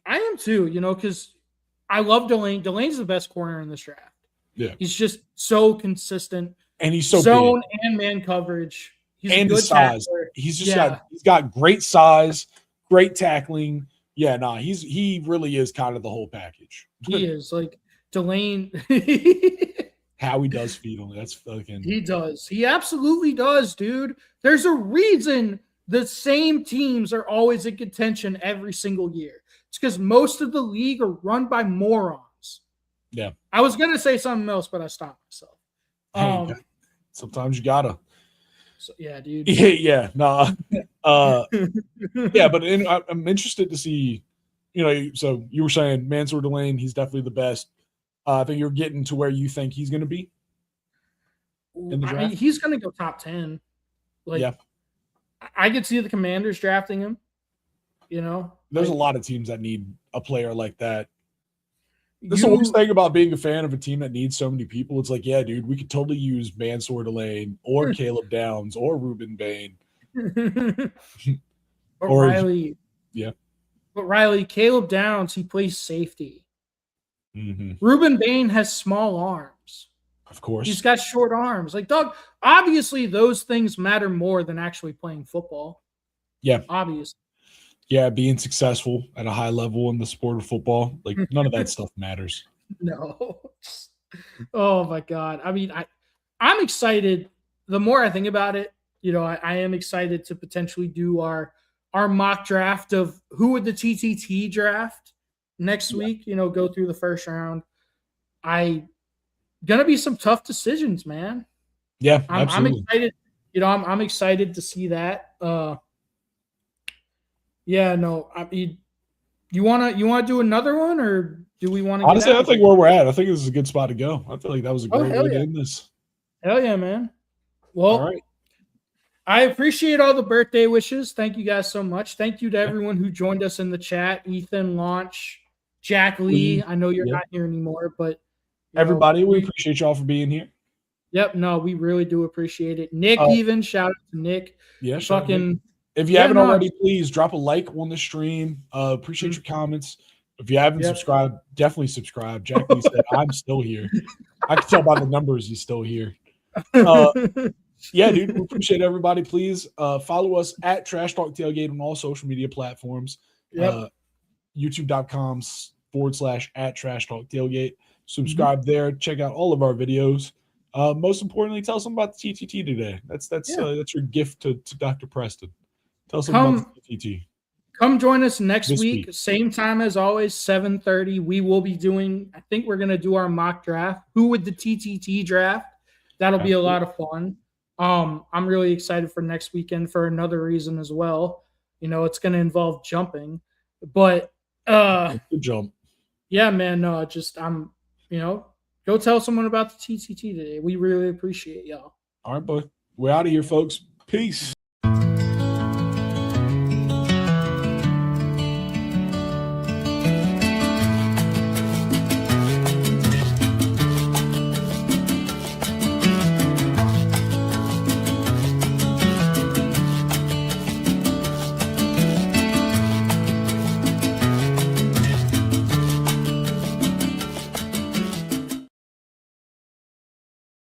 I am too, because I love Delane. Delane's the best corner in this draft. Yeah. He's just so consistent. And he's so zone big. And man coverage. He's and a good his size. Tackler. He's got great size, great tackling. Yeah, he really is kind of the whole package. He is like Delane. How he does feed on it. That's fucking. He does. He absolutely does, dude. There's a reason the same teams are always in contention every single year. It's because most of the league are run by morons. Yeah. I was gonna say something else, but I stopped myself. Sometimes you gotta. So, yeah, dude. Yeah. Nah. Yeah, but I'm interested to see. So you were saying Mansour Delane, he's definitely the best. I think you're getting to where you think he's going to be in the draft. I mean, he's going to go top 10. I could see the Commanders drafting him. There's a lot of teams that need a player like that. That's the worst thing about being a fan of a team that needs so many people. It's like, yeah, dude, we could totally use Mansour Delane or Caleb Downs or Ruben Bain. or Riley. Yeah. But Riley, Caleb Downs, he plays safety. Mm-hmm. Ruben Bain has small arms. Of course. He's got short arms. Like, dog, obviously those things matter more than actually playing football. Yeah. Obviously. Yeah, being successful at a high level in the sport of football, like none of that stuff matters. No. Oh my God. I mean, I'm excited. The more I think about it, I am excited to potentially do our mock draft of who would the TTT draft next week, go through the first round. Gonna be some tough decisions, man. Yeah, I'm absolutely. excited. I'm excited to see that. Yeah, no. I mean, you wanna do another one, or do we want to? Honestly, I think where we're at, I think this is a good spot to go. I feel like that was a great way hell to yeah. end this. Hell yeah, man. Well, All right. I appreciate all the birthday wishes. Thank you guys so much. Thank you to everyone who joined us in the chat. Ethan, Launch, Jack Lee. I know you're not here anymore, but everybody, we appreciate y'all for being here. Yep. No, we really do appreciate it. Nick, even shout out to Nick. Yeah. Fucking. If you haven't already, please drop a like on the stream. Appreciate your comments. If you haven't subscribed, definitely subscribe. Jack Lee said, I'm still here. I can tell by the numbers he's still here. Yeah, dude, we appreciate everybody. Please follow us at Trash Talk Tailgate on all social media platforms. YouTube.com/at Trash Talk Tailgate. Subscribe there. Check out all of our videos. Most importantly, tell us about the TTT today. That's your gift to Dr. Preston. Tell us about the TTT. Come join us next week. Same time as always, 7:30. We will be doing, I think we're going to do our mock draft. Who would the TTT draft? That'll be a lot of fun. I'm really excited for next weekend for another reason as well. It's going to involve jumping, but good jump. Yeah, man. No, go tell someone about the TTT today. We really appreciate y'all. All right, boy. We're out of here, folks. Peace.